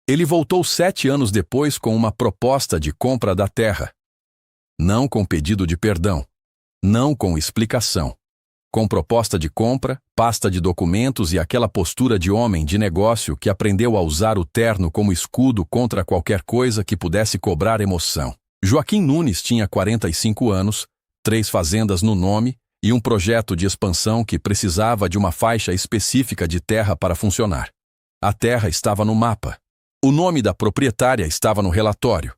Ele voltou 7 anos depois com uma proposta de compra da terra. Não com pedido de perdão. Não com explicação. Com proposta de compra, pasta de documentos e aquela postura de homem de negócio que aprendeu a usar o terno como escudo contra qualquer coisa que pudesse cobrar emoção. Joaquim Nunes tinha 45 anos, 3 fazendas no nome e um projeto de expansão que precisava de uma faixa específica de terra para funcionar. A terra estava no mapa. O nome da proprietária estava no relatório.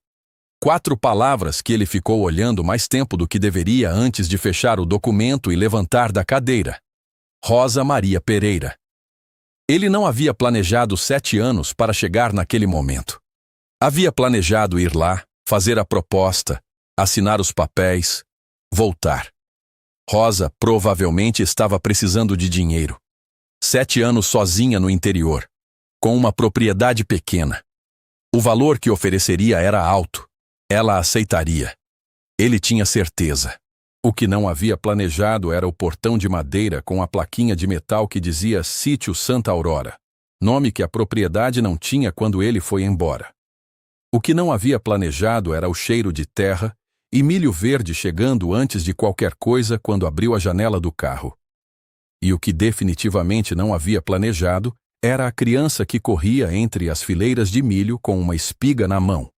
4 palavras que ele ficou olhando mais tempo do que deveria antes de fechar o documento e levantar da cadeira. Rosa Maria Pereira. Ele não havia planejado 7 anos para chegar naquele momento. Havia planejado ir lá, fazer a proposta, assinar os papéis, voltar. Rosa provavelmente estava precisando de dinheiro. 7 anos sozinha no interior, com uma propriedade pequena. O valor que ofereceria era alto. Ela aceitaria. Ele tinha certeza. O que não havia planejado era o portão de madeira com a plaquinha de metal que dizia Sítio Santa Aurora, nome que a propriedade não tinha quando ele foi embora. O que não havia planejado era o cheiro de terra e milho verde chegando antes de qualquer coisa quando abriu a janela do carro. E o que definitivamente não havia planejado era a criança que corria entre as fileiras de milho com uma espiga na mão,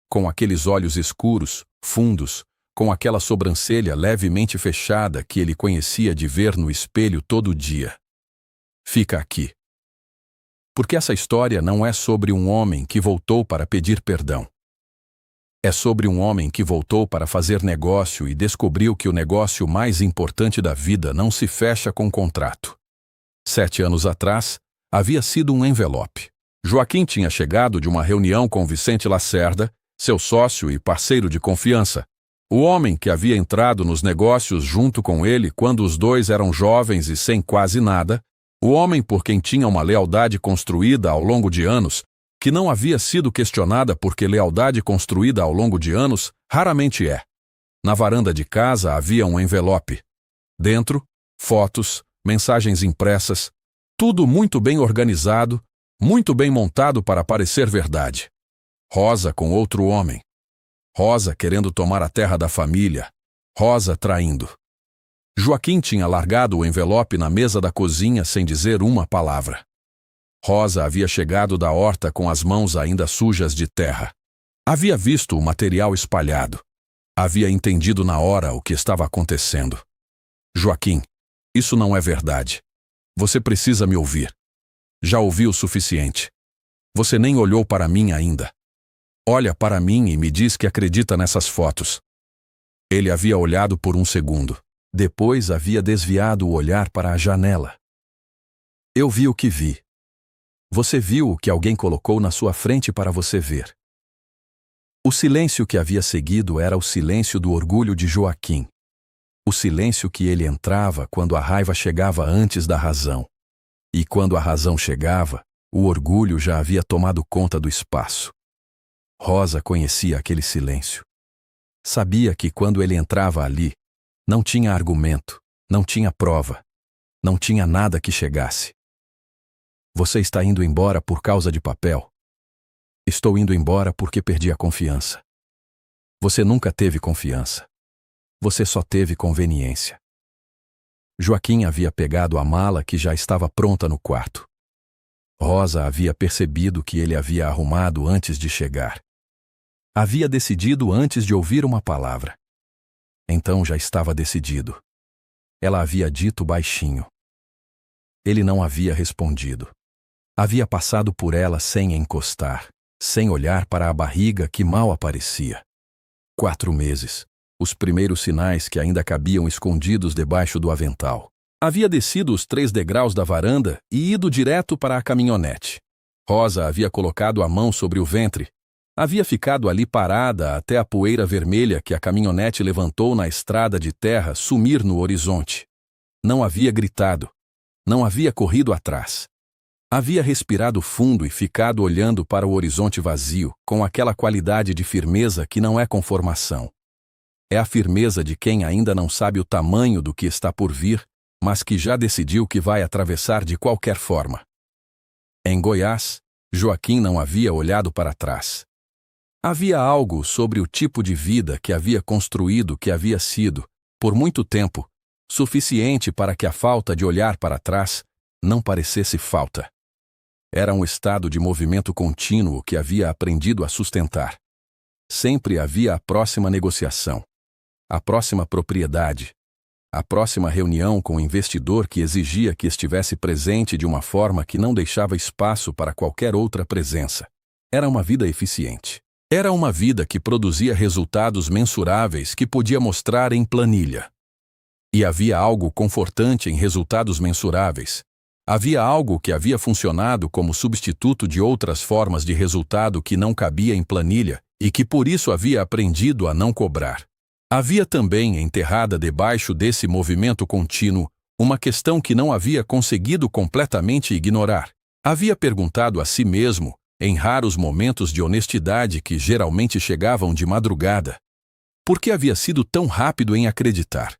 com aqueles olhos escuros, fundos, com aquela sobrancelha levemente fechada que ele conhecia de ver no espelho todo dia. Fica aqui. Porque essa história não é sobre um homem que voltou para pedir perdão. É sobre um homem que voltou para fazer negócio e descobriu que o negócio mais importante da vida não se fecha com contrato. 7 anos atrás, havia sido um envelope. Joaquim tinha chegado de uma reunião com Vicente Lacerda, seu sócio e parceiro de confiança, o homem que havia entrado nos negócios junto com ele quando os dois eram jovens e sem quase nada, o homem por quem tinha uma lealdade construída ao longo de anos, que não havia sido questionada porque lealdade construída ao longo de anos raramente é. Na varanda de casa havia um envelope. Dentro, fotos, mensagens impressas, tudo muito bem organizado, muito bem montado para parecer verdade. Rosa com outro homem. Rosa querendo tomar a terra da família. Rosa traindo. Joaquim tinha largado o envelope na mesa da cozinha sem dizer uma palavra. Rosa havia chegado da horta com as mãos ainda sujas de terra. Havia visto o material espalhado. Havia entendido na hora o que estava acontecendo. Joaquim, isso não é verdade. Você precisa me ouvir. Já ouvi o suficiente. Você nem olhou para mim ainda. Olha para mim e me diz que acredita nessas fotos. Ele havia olhado por um segundo. Depois havia desviado o olhar para a janela. Eu vi o que vi. Você viu o que alguém colocou na sua frente para você ver. O silêncio que havia seguido era o silêncio do orgulho de Joaquim. O silêncio que ele entrava quando a raiva chegava antes da razão. E quando a razão chegava, o orgulho já havia tomado conta do espaço. Rosa conhecia aquele silêncio. Sabia que quando ele entrava ali, não tinha argumento, não tinha prova, não tinha nada que chegasse. Você está indo embora por causa de papel. Estou indo embora porque perdi a confiança. Você nunca teve confiança. Você só teve conveniência. Joaquim havia pegado a mala que já estava pronta no quarto. Rosa havia percebido que ele havia arrumado antes de chegar. Havia decidido antes de ouvir uma palavra. Então já estava decidido. Ela havia dito baixinho. Ele não havia respondido. Havia passado por ela sem encostar, sem olhar para a barriga que mal aparecia. 4 meses. Os primeiros sinais que ainda cabiam escondidos debaixo do avental. Havia descido os 3 degraus da varanda e ido direto para a caminhonete. Rosa havia colocado a mão sobre o ventre. Havia ficado ali parada até a poeira vermelha que a caminhonete levantou na estrada de terra sumir no horizonte. Não havia gritado. Não havia corrido atrás. Havia respirado fundo e ficado olhando para o horizonte vazio, com aquela qualidade de firmeza que não é conformação. É a firmeza de quem ainda não sabe o tamanho do que está por vir, mas que já decidiu que vai atravessar de qualquer forma. Em Goiás, Joaquim não havia olhado para trás. Havia algo sobre o tipo de vida que havia construído que havia sido, por muito tempo, suficiente para que a falta de olhar para trás não parecesse falta. Era um estado de movimento contínuo que havia aprendido a sustentar. Sempre havia a próxima negociação, a próxima propriedade, a próxima reunião com o investidor que exigia que estivesse presente de uma forma que não deixava espaço para qualquer outra presença. Era uma vida eficiente. Era uma vida que produzia resultados mensuráveis que podia mostrar em planilha. E havia algo confortante em resultados mensuráveis. Havia algo que havia funcionado como substituto de outras formas de resultado que não cabia em planilha e que por isso havia aprendido a não cobrar. Havia também, enterrada debaixo desse movimento contínuo, uma questão que não havia conseguido completamente ignorar. Havia perguntado a si mesmo, em raros momentos de honestidade que geralmente chegavam de madrugada, por que havia sido tão rápido em acreditar?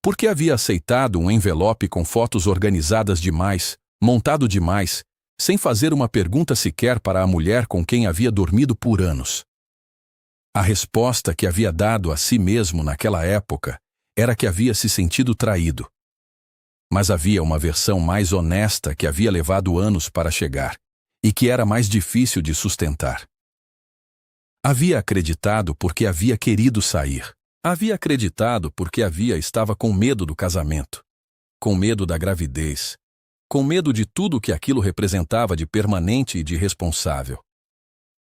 Por que havia aceitado um envelope com fotos organizadas demais, montado demais, sem fazer uma pergunta sequer para a mulher com quem havia dormido por anos? A resposta que havia dado a si mesmo naquela época era que havia se sentido traído. Mas havia uma versão mais honesta que havia levado anos para chegar e que era mais difícil de sustentar. Havia acreditado porque havia querido sair. Havia acreditado porque estava com medo do casamento, com medo da gravidez, com medo de tudo que aquilo representava de permanente e de responsável.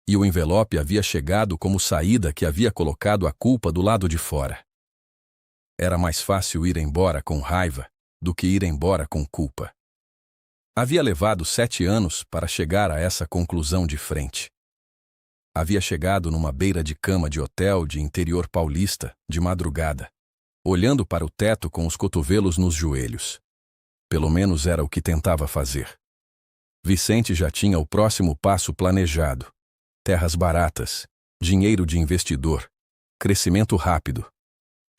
E o envelope havia chegado como saída que havia colocado a culpa do lado de fora. Era mais fácil ir embora com raiva do que ir embora com culpa. Havia levado 7 anos para chegar a essa conclusão de frente. Havia chegado numa beira de cama de hotel de interior paulista, de madrugada, olhando para o teto com os cotovelos nos joelhos. Pelo menos era o que tentava fazer. Vicente já tinha o próximo passo planejado. Terras baratas, dinheiro de investidor, crescimento rápido.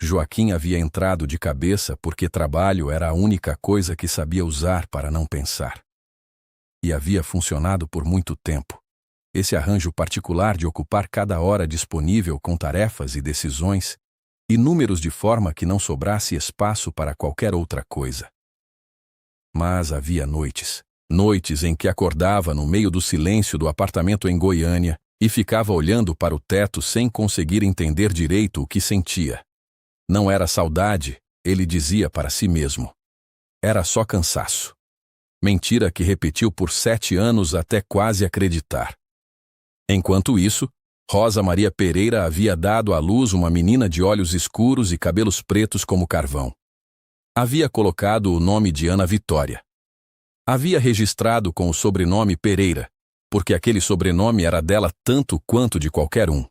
Joaquim havia entrado de cabeça porque trabalho era a única coisa que sabia usar para não pensar. E havia funcionado por muito tempo. Esse arranjo particular de ocupar cada hora disponível com tarefas e decisões, e números de forma que não sobrasse espaço para qualquer outra coisa. Mas havia noites em que acordava no meio do silêncio do apartamento em Goiânia e ficava olhando para o teto sem conseguir entender direito o que sentia. Não era saudade, ele dizia para si mesmo. Era só cansaço. Mentira que repetiu por 7 anos até quase acreditar. Enquanto isso, Rosa Maria Pereira havia dado à luz uma menina de olhos escuros e cabelos pretos como carvão. Havia colocado o nome de Ana Vitória. Havia registrado com o sobrenome Pereira, porque aquele sobrenome era dela tanto quanto de qualquer um.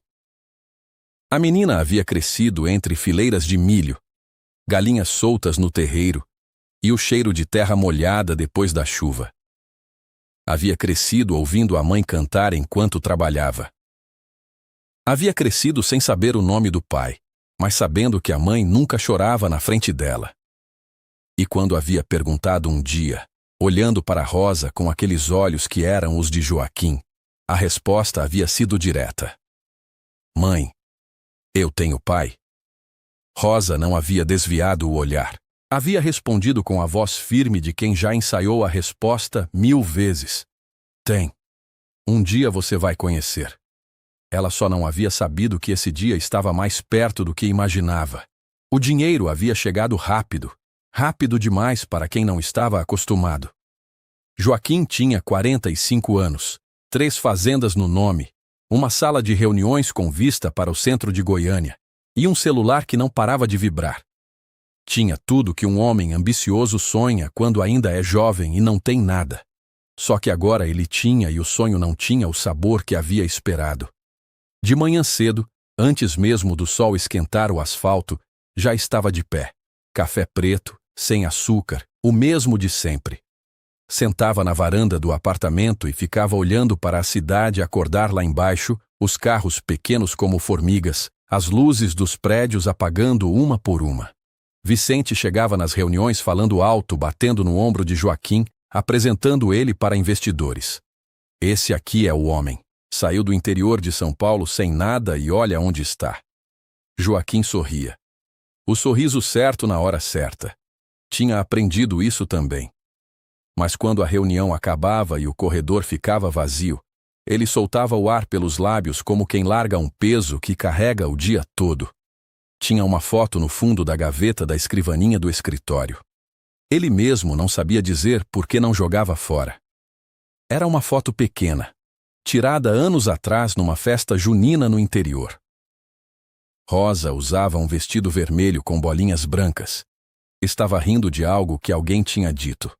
A menina havia crescido entre fileiras de milho, galinhas soltas no terreiro e o cheiro de terra molhada depois da chuva. Havia crescido ouvindo a mãe cantar enquanto trabalhava. Havia crescido sem saber o nome do pai, mas sabendo que a mãe nunca chorava na frente dela. E quando havia perguntado um dia, olhando para Rosa com aqueles olhos que eram os de Joaquim, a resposta havia sido direta. Mãe, eu tenho pai. Rosa não havia desviado o olhar. Havia respondido com a voz firme de quem já ensaiou a resposta 1000 vezes. Tem. Um dia você vai conhecer. Ela só não havia sabido que esse dia estava mais perto do que imaginava. O dinheiro havia chegado rápido. Rápido demais para quem não estava acostumado. Joaquim tinha 45 anos, 3 fazendas no nome, uma sala de reuniões com vista para o centro de Goiânia e um celular que não parava de vibrar. Tinha tudo que um homem ambicioso sonha quando ainda é jovem e não tem nada. Só que agora ele tinha e o sonho não tinha o sabor que havia esperado. De manhã cedo, antes mesmo do sol esquentar o asfalto, já estava de pé. Café preto, sem açúcar, o mesmo de sempre. Sentava na varanda do apartamento e ficava olhando para a cidade acordar lá embaixo, os carros pequenos como formigas, as luzes dos prédios apagando uma por uma. Vicente chegava nas reuniões falando alto, batendo no ombro de Joaquim, apresentando ele para investidores. Esse aqui é o homem. Saiu do interior de São Paulo sem nada e olha onde está. Joaquim sorria. O sorriso certo na hora certa. Tinha aprendido isso também. Mas quando a reunião acabava e o corredor ficava vazio, ele soltava o ar pelos lábios como quem larga um peso que carrega o dia todo. Tinha uma foto no fundo da gaveta da escrivaninha do escritório. Ele mesmo não sabia dizer por que não jogava fora. Era uma foto pequena, tirada anos atrás numa festa junina no interior. Rosa usava um vestido vermelho com bolinhas brancas. Estava rindo de algo que alguém tinha dito.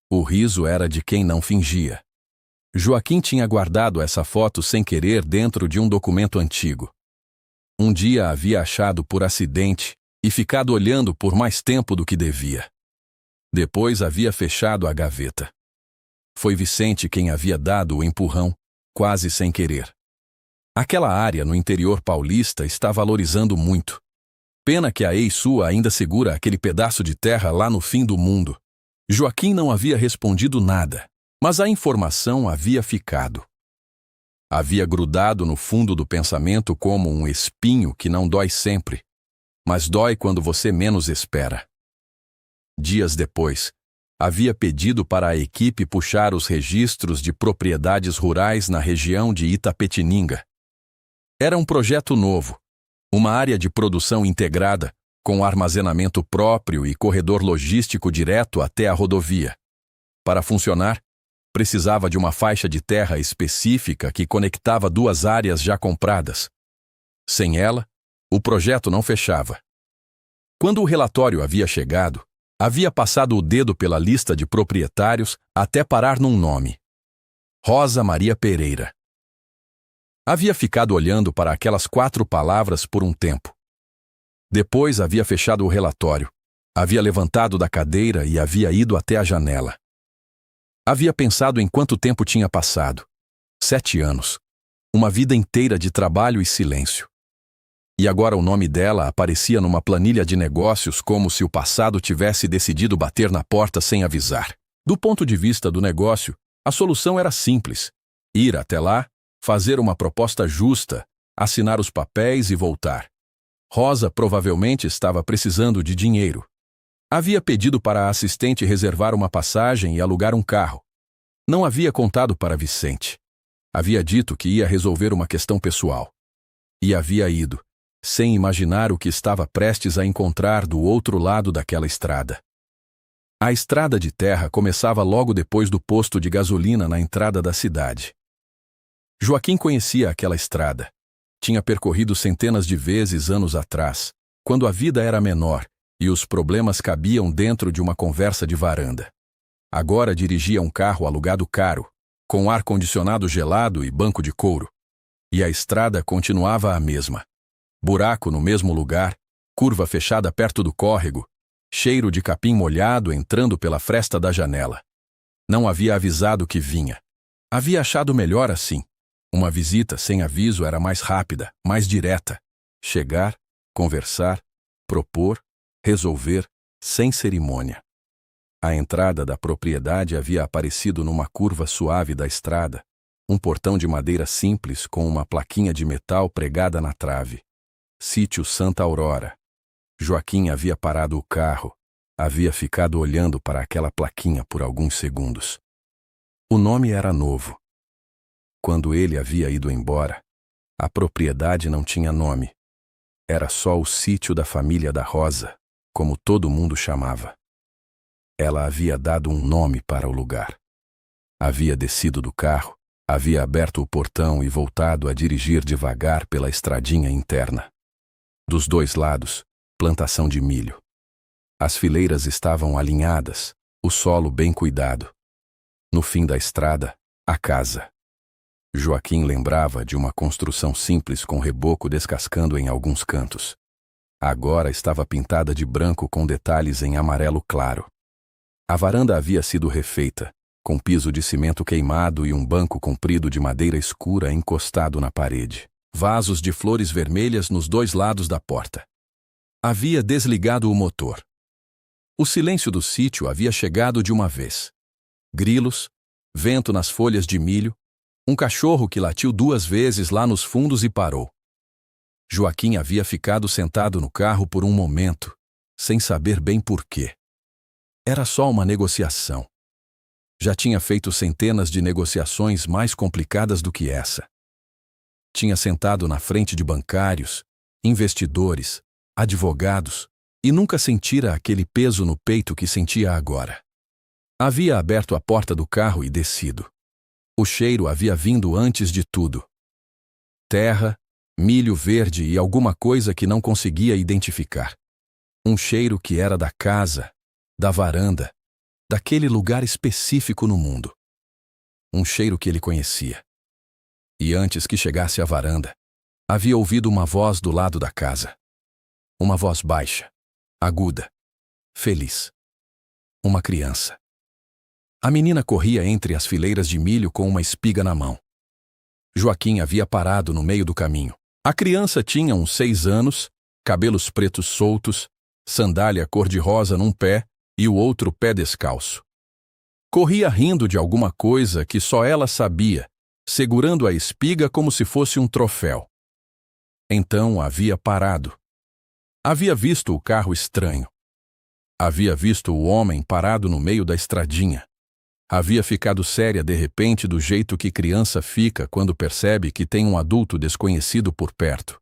O riso era de quem não fingia. Joaquim tinha guardado essa foto sem querer dentro de um documento antigo. Um dia a havia achado por acidente e ficado olhando por mais tempo do que devia. Depois havia fechado a gaveta. Foi Vicente quem havia dado o empurrão, quase sem querer. Aquela área no interior paulista está valorizando muito. Pena que a ex-sua ainda segura aquele pedaço de terra lá no fim do mundo. Joaquim não havia respondido nada, mas a informação havia ficado. Havia grudado no fundo do pensamento como um espinho que não dói sempre, mas dói quando você menos espera. Dias depois, havia pedido para a equipe puxar os registros de propriedades rurais na região de Itapetininga. Era um projeto novo, uma área de produção integrada, com armazenamento próprio e corredor logístico direto até a rodovia. Para funcionar, precisava de uma faixa de terra específica que conectava duas áreas já compradas. Sem ela, o projeto não fechava. Quando o relatório havia chegado, havia passado o dedo pela lista de proprietários até parar num nome: Rosa Maria Pereira. Havia ficado olhando para aquelas 4 palavras por um tempo. Depois havia fechado o relatório, havia levantado da cadeira e havia ido até a janela. Havia pensado em quanto tempo tinha passado. 7 anos. Uma vida inteira de trabalho e silêncio. E agora o nome dela aparecia numa planilha de negócios como se o passado tivesse decidido bater na porta sem avisar. Do ponto de vista do negócio, a solução era simples: ir até lá, fazer uma proposta justa, assinar os papéis e voltar. Rosa provavelmente estava precisando de dinheiro. Havia pedido para a assistente reservar uma passagem e alugar um carro. Não havia contado para Vicente. Havia dito que ia resolver uma questão pessoal. E havia ido, sem imaginar o que estava prestes a encontrar do outro lado daquela estrada. A estrada de terra começava logo depois do posto de gasolina na entrada da cidade. Joaquim conhecia aquela estrada. Tinha percorrido centenas de vezes anos atrás, quando a vida era menor e os problemas cabiam dentro de uma conversa de varanda. Agora dirigia um carro alugado caro, com ar-condicionado gelado e banco de couro. E a estrada continuava a mesma. Buraco no mesmo lugar, curva fechada perto do córrego, cheiro de capim molhado entrando pela fresta da janela. Não havia avisado que vinha. Havia achado melhor assim. Uma visita sem aviso era mais rápida, mais direta. Chegar, conversar, propor, resolver, sem cerimônia. A entrada da propriedade havia aparecido numa curva suave da estrada, um portão de madeira simples com uma plaquinha de metal pregada na trave. Sítio Santa Aurora. Joaquim havia parado o carro, havia ficado olhando para aquela plaquinha por alguns segundos. O nome era novo. Quando ele havia ido embora, a propriedade não tinha nome. Era só o sítio da família da Rosa, como todo mundo chamava. Ela havia dado um nome para o lugar. Havia descido do carro, havia aberto o portão e voltado a dirigir devagar pela estradinha interna. Dos 2 lados, plantação de milho. As fileiras estavam alinhadas, o solo bem cuidado. No fim da estrada, a casa. Joaquim lembrava de uma construção simples com reboco descascando em alguns cantos. Agora estava pintada de branco com detalhes em amarelo claro. A varanda havia sido refeita, com piso de cimento queimado e um banco comprido de madeira escura encostado na parede. Vasos de flores vermelhas nos 2 lados da porta. Havia desligado o motor. O silêncio do sítio havia chegado de uma vez. Grilos, vento nas folhas de milho, Um cachorro que latiu 2 vezes lá nos fundos e parou. Joaquim havia ficado sentado no carro por um momento, sem saber bem por quê. Era só uma negociação. Já tinha feito centenas de negociações mais complicadas do que essa. Tinha sentado na frente de bancários, investidores, advogados, e nunca sentira aquele peso no peito que sentia agora. Havia aberto a porta do carro e descido. O cheiro havia vindo antes de tudo. Terra, milho verde e alguma coisa que não conseguia identificar. Um cheiro que era da casa, da varanda, daquele lugar específico no mundo. Um cheiro que ele conhecia. E antes que chegasse à varanda, havia ouvido uma voz do lado da casa. Uma voz baixa, aguda, feliz. Uma criança. A menina corria entre as fileiras de milho com uma espiga na mão. Joaquim havia parado no meio do caminho. A criança tinha uns 6 anos, cabelos pretos soltos, sandália cor-de-rosa num pé e o outro pé descalço. Corria rindo de alguma coisa que só ela sabia, segurando a espiga como se fosse um troféu. Então havia parado. Havia visto o carro estranho. Havia visto o homem parado no meio da estradinha. Havia ficado séria de repente do jeito que criança fica quando percebe que tem um adulto desconhecido por perto.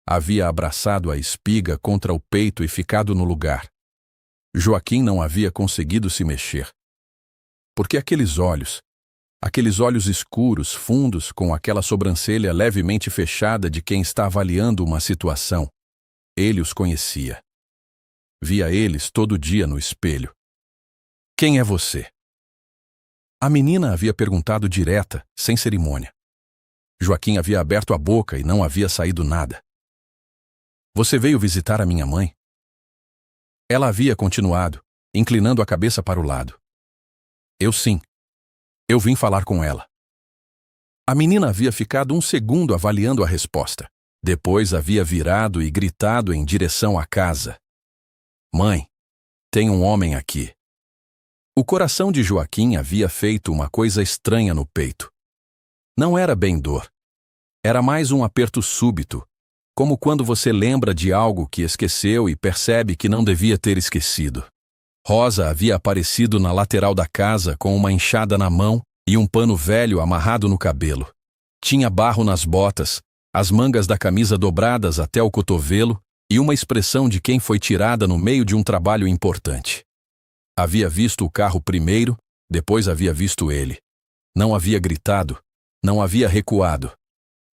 Havia abraçado a espiga contra o peito e ficado no lugar. Joaquim não havia conseguido se mexer. Porque aqueles olhos escuros, fundos, com aquela sobrancelha levemente fechada de quem está avaliando uma situação, ele os conhecia. Via eles todo dia no espelho. Quem é você? A menina havia perguntado direta, sem cerimônia. Joaquim havia aberto a boca e não havia saído nada. Você veio visitar a minha mãe? Ela havia continuado, inclinando a cabeça para o lado. Eu sim. Eu vim falar com ela. A menina havia ficado um segundo avaliando a resposta. Depois havia virado e gritado em direção à casa. Mãe, tem um homem aqui. O coração de Joaquim havia feito uma coisa estranha no peito. Não era bem dor. Era mais um aperto súbito, como quando você lembra de algo que esqueceu e percebe que não devia ter esquecido. Rosa havia aparecido na lateral da casa com uma enxada na mão e um pano velho amarrado no cabelo. Tinha barro nas botas, as mangas da camisa dobradas até o cotovelo e uma expressão de quem foi tirada no meio de um trabalho importante. Havia visto o carro primeiro, depois havia visto ele. Não havia gritado, não havia recuado.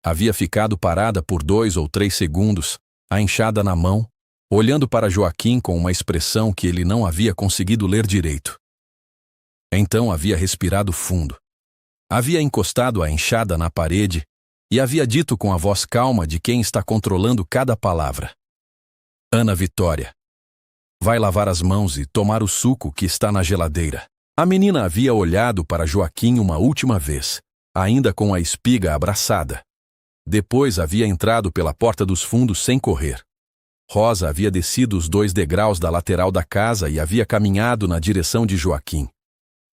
Havia ficado parada por 2 ou 3 segundos, a enxada na mão, olhando para Joaquim com uma expressão que ele não havia conseguido ler direito. Então havia respirado fundo. Havia encostado a enxada na parede e havia dito com a voz calma de quem está controlando cada palavra. Ana Vitória. Vai lavar as mãos e tomar o suco que está na geladeira. A menina havia olhado para Joaquim uma última vez, ainda com a espiga abraçada. Depois havia entrado pela porta dos fundos sem correr. Rosa havia descido os 2 degraus da lateral da casa e havia caminhado na direção de Joaquim.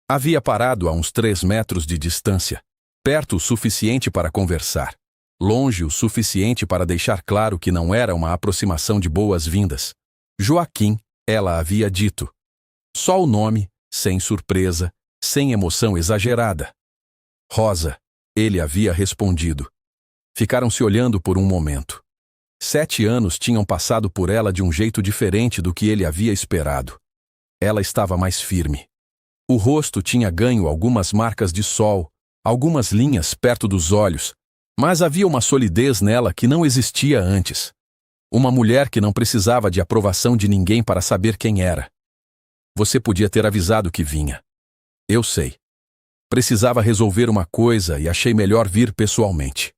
Havia parado a uns 3 metros de distância, perto o suficiente para conversar, longe o suficiente para deixar claro que não era uma aproximação de boas-vindas. Joaquim, ela havia dito. Só o nome, sem surpresa, sem emoção exagerada. Rosa, ele havia respondido. Ficaram se olhando por um momento. 7 anos tinham passado por ela de um jeito diferente do que ele havia esperado. Ela estava mais firme. O rosto tinha ganho algumas marcas de sol, algumas linhas perto dos olhos, mas havia uma solidez nela que não existia antes. Uma mulher que não precisava de aprovação de ninguém para saber quem era. Você podia ter avisado que vinha. Eu sei. Precisava resolver uma coisa e achei melhor vir pessoalmente.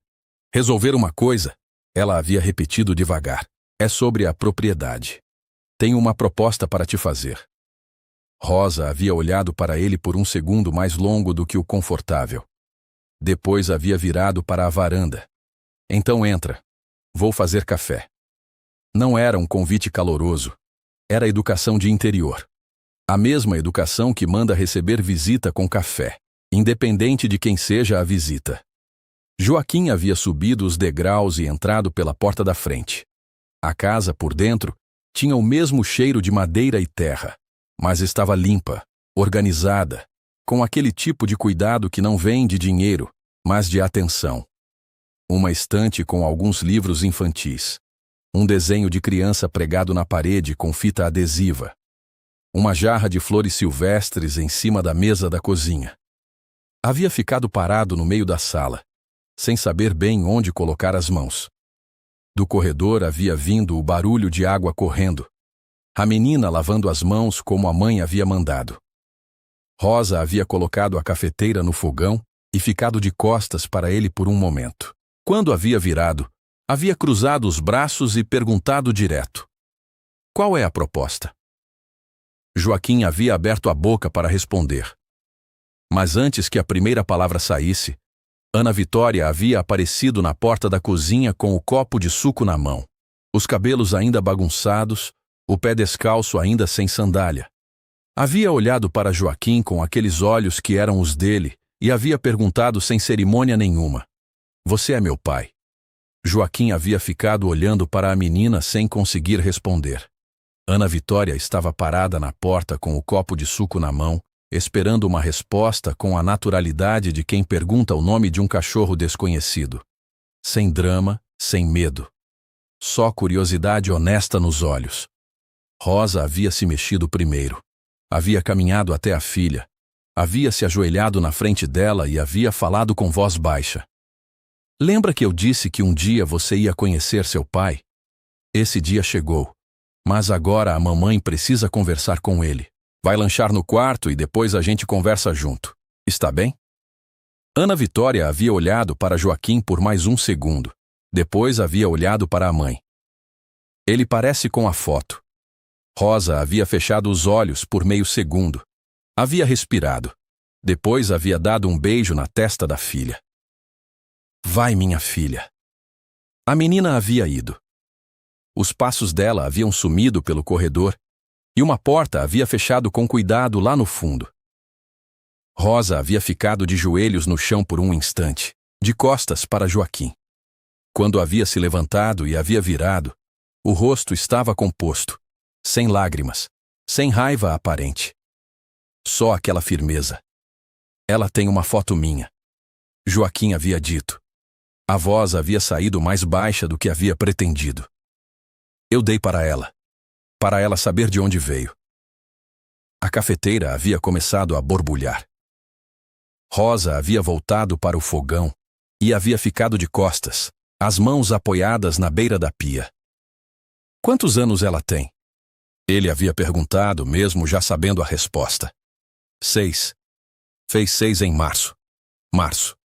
Resolver uma coisa, ela havia repetido devagar. É sobre a propriedade. Tenho uma proposta para te fazer. Rosa havia olhado para ele por um segundo mais longo do que o confortável. Depois havia virado para a varanda. Então entra. Vou fazer café. Não era um convite caloroso. Era educação de interior. A mesma educação que manda receber visita com café. independente de quem seja a visita. Joaquim havia subido os degraus e entrado pela porta da frente. A casa, por dentro, tinha o mesmo cheiro de madeira e terra, mas estava limpa, organizada, com aquele tipo de cuidado que não vem de dinheiro, mas de atenção. Uma estante com alguns livros infantis. Um desenho de criança pregado na parede com fita adesiva. Uma jarra de flores silvestres em cima da mesa da cozinha. Havia ficado parado no meio da sala, sem saber bem onde colocar as mãos. Do corredor havia vindo o barulho de água correndo. A menina lavando as mãos como a mãe havia mandado. Rosa havia colocado a cafeteira no fogão e ficado de costas para ele por um momento. Quando havia virado, havia cruzado os braços e perguntado direto: "Qual é a proposta?" Joaquim havia aberto a boca para responder. Mas antes que a primeira palavra saísse, Ana Vitória havia aparecido na porta da cozinha com o copo de suco na mão, os cabelos ainda bagunçados, o pé descalço ainda sem sandália. Havia olhado para Joaquim com aqueles olhos que eram os dele e havia perguntado sem cerimônia nenhuma: "Você é meu pai?" Joaquim havia ficado olhando para a menina sem conseguir responder. Ana Vitória estava parada na porta com o copo de suco na mão, esperando uma resposta com a naturalidade de quem pergunta o nome de um cachorro desconhecido. Sem drama, sem medo. Só curiosidade honesta nos olhos. Rosa havia se mexido primeiro. Havia caminhado até a filha. Havia se ajoelhado na frente dela e havia falado com voz baixa. "Lembra que eu disse que um dia você ia conhecer seu pai? Esse dia chegou. Mas agora a mamãe precisa conversar com ele. Vai lanchar no quarto e depois a gente conversa junto. Está bem?" Ana Vitória havia olhado para Joaquim por mais um segundo. Depois havia olhado para a mãe. "Ele parece com a foto." Rosa havia fechado os olhos por meio segundo. Havia respirado. Depois havia dado um beijo na testa da filha. "Vai, minha filha." A menina havia ido. Os passos dela haviam sumido pelo corredor e uma porta havia fechado com cuidado lá no fundo. Rosa havia ficado de joelhos no chão por um instante, de costas para Joaquim. Quando havia se levantado e havia virado, o rosto estava composto, sem lágrimas, sem raiva aparente. Só aquela firmeza. "Ela tem uma foto minha." Joaquim havia dito. A voz havia saído mais baixa do que havia pretendido. "Eu dei para ela saber de onde veio." A cafeteira havia começado a borbulhar. Rosa havia voltado para o fogão e havia ficado de costas, as mãos apoiadas na beira da pia. "Quantos anos ela tem?" Ele havia perguntado, mesmo já sabendo a resposta. 6. Fez 6 em março.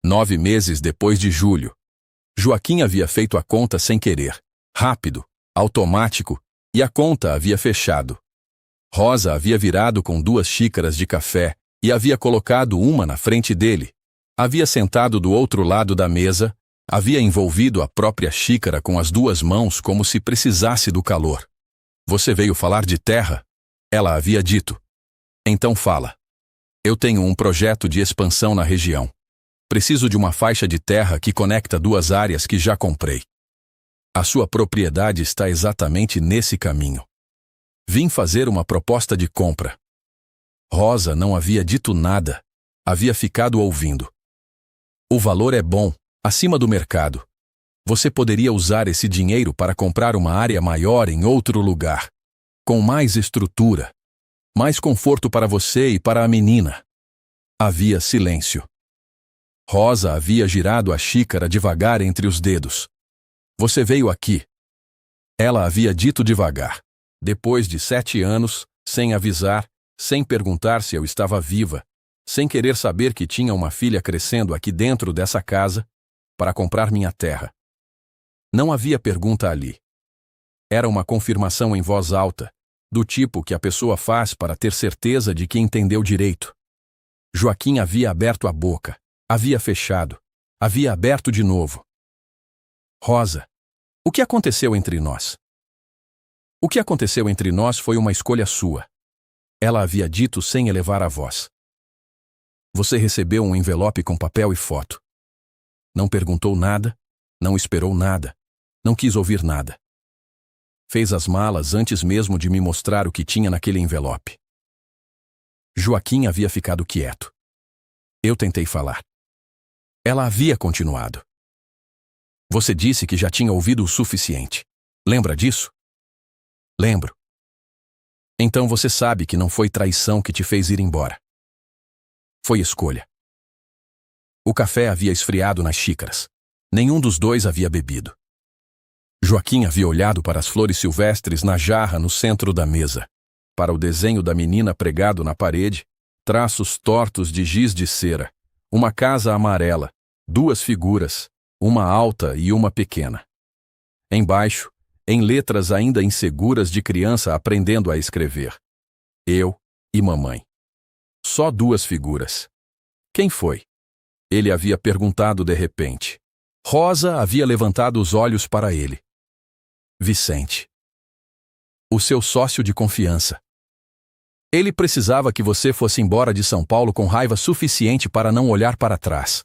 9 meses depois de julho. Joaquim havia feito a conta sem querer, rápido, automático, e a conta havia fechado. Rosa havia virado com 2 xícaras de café e havia colocado uma na frente dele. Havia sentado do outro lado da mesa, havia envolvido a própria xícara com as 2 mãos como se precisasse do calor. "Você veio falar de terra?" Ela havia dito. "Então fala." "Eu tenho um projeto de expansão na região. Preciso de uma faixa de terra que conecta 2 áreas que já comprei. A sua propriedade está exatamente nesse caminho. Vim fazer uma proposta de compra." Rosa não havia dito nada. Havia ficado ouvindo. "O valor é bom, acima do mercado. Você poderia usar esse dinheiro para comprar uma área maior em outro lugar, com mais estrutura, mais conforto para você e para a menina." Havia silêncio. Rosa havia girado a xícara devagar entre os dedos. "Você veio aqui." Ela havia dito devagar. Depois de 7 anos, sem avisar, sem perguntar se eu estava viva, sem querer saber que tinha uma filha crescendo aqui dentro dessa casa, para comprar minha terra. Não havia pergunta ali. Era uma confirmação em voz alta, do tipo que a pessoa faz para ter certeza de que entendeu direito. Joaquim havia aberto a boca, havia fechado, havia aberto de novo. "Rosa, o que aconteceu entre nós?" "O que aconteceu entre nós foi uma escolha sua." Ela havia dito sem elevar a voz. Você recebeu um envelope com papel e foto. Não perguntou nada, não esperou nada, não quis ouvir nada. Fez as malas antes mesmo de me mostrar o que tinha naquele envelope. Joaquim havia ficado quieto. Eu tentei falar. Ela havia continuado. Você disse que já tinha ouvido o suficiente. Lembra disso? Lembro. Então você sabe que não foi traição que te fez ir embora. Foi escolha. O café havia esfriado nas xícaras. Nenhum dos dois havia bebido. Joaquim havia olhado para as flores silvestres na jarra no centro da mesa, para o desenho da menina pregado na parede, traços tortos de giz de cera, uma casa amarela, duas figuras, uma alta e uma pequena. Embaixo, em letras ainda inseguras de criança aprendendo a escrever: eu e mamãe. Só duas figuras. Quem foi? Ele havia perguntado de repente. Rosa havia levantado os olhos para ele. Vicente. O seu sócio de confiança. Ele precisava que você fosse embora de São Paulo com raiva suficiente para não olhar para trás.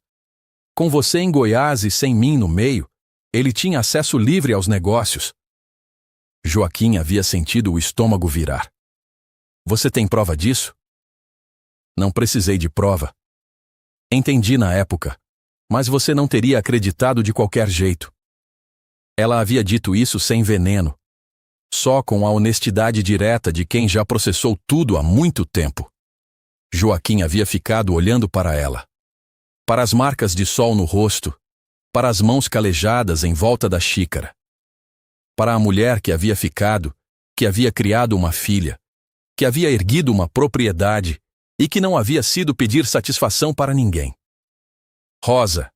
Com você em Goiás e sem mim no meio, ele tinha acesso livre aos negócios. Joaquim havia sentido o estômago virar. Você tem prova disso? Não precisei de prova. Entendi na época, mas você não teria acreditado de qualquer jeito. Ela havia dito isso sem veneno, só com a honestidade direta de quem já processou tudo há muito tempo. Joaquim havia ficado olhando para ela, para as marcas de sol no rosto, para as mãos calejadas em volta da xícara, para a mulher que havia ficado, que havia criado uma filha, que havia erguido uma propriedade e que não havia sido pedir satisfação para ninguém. Rosa,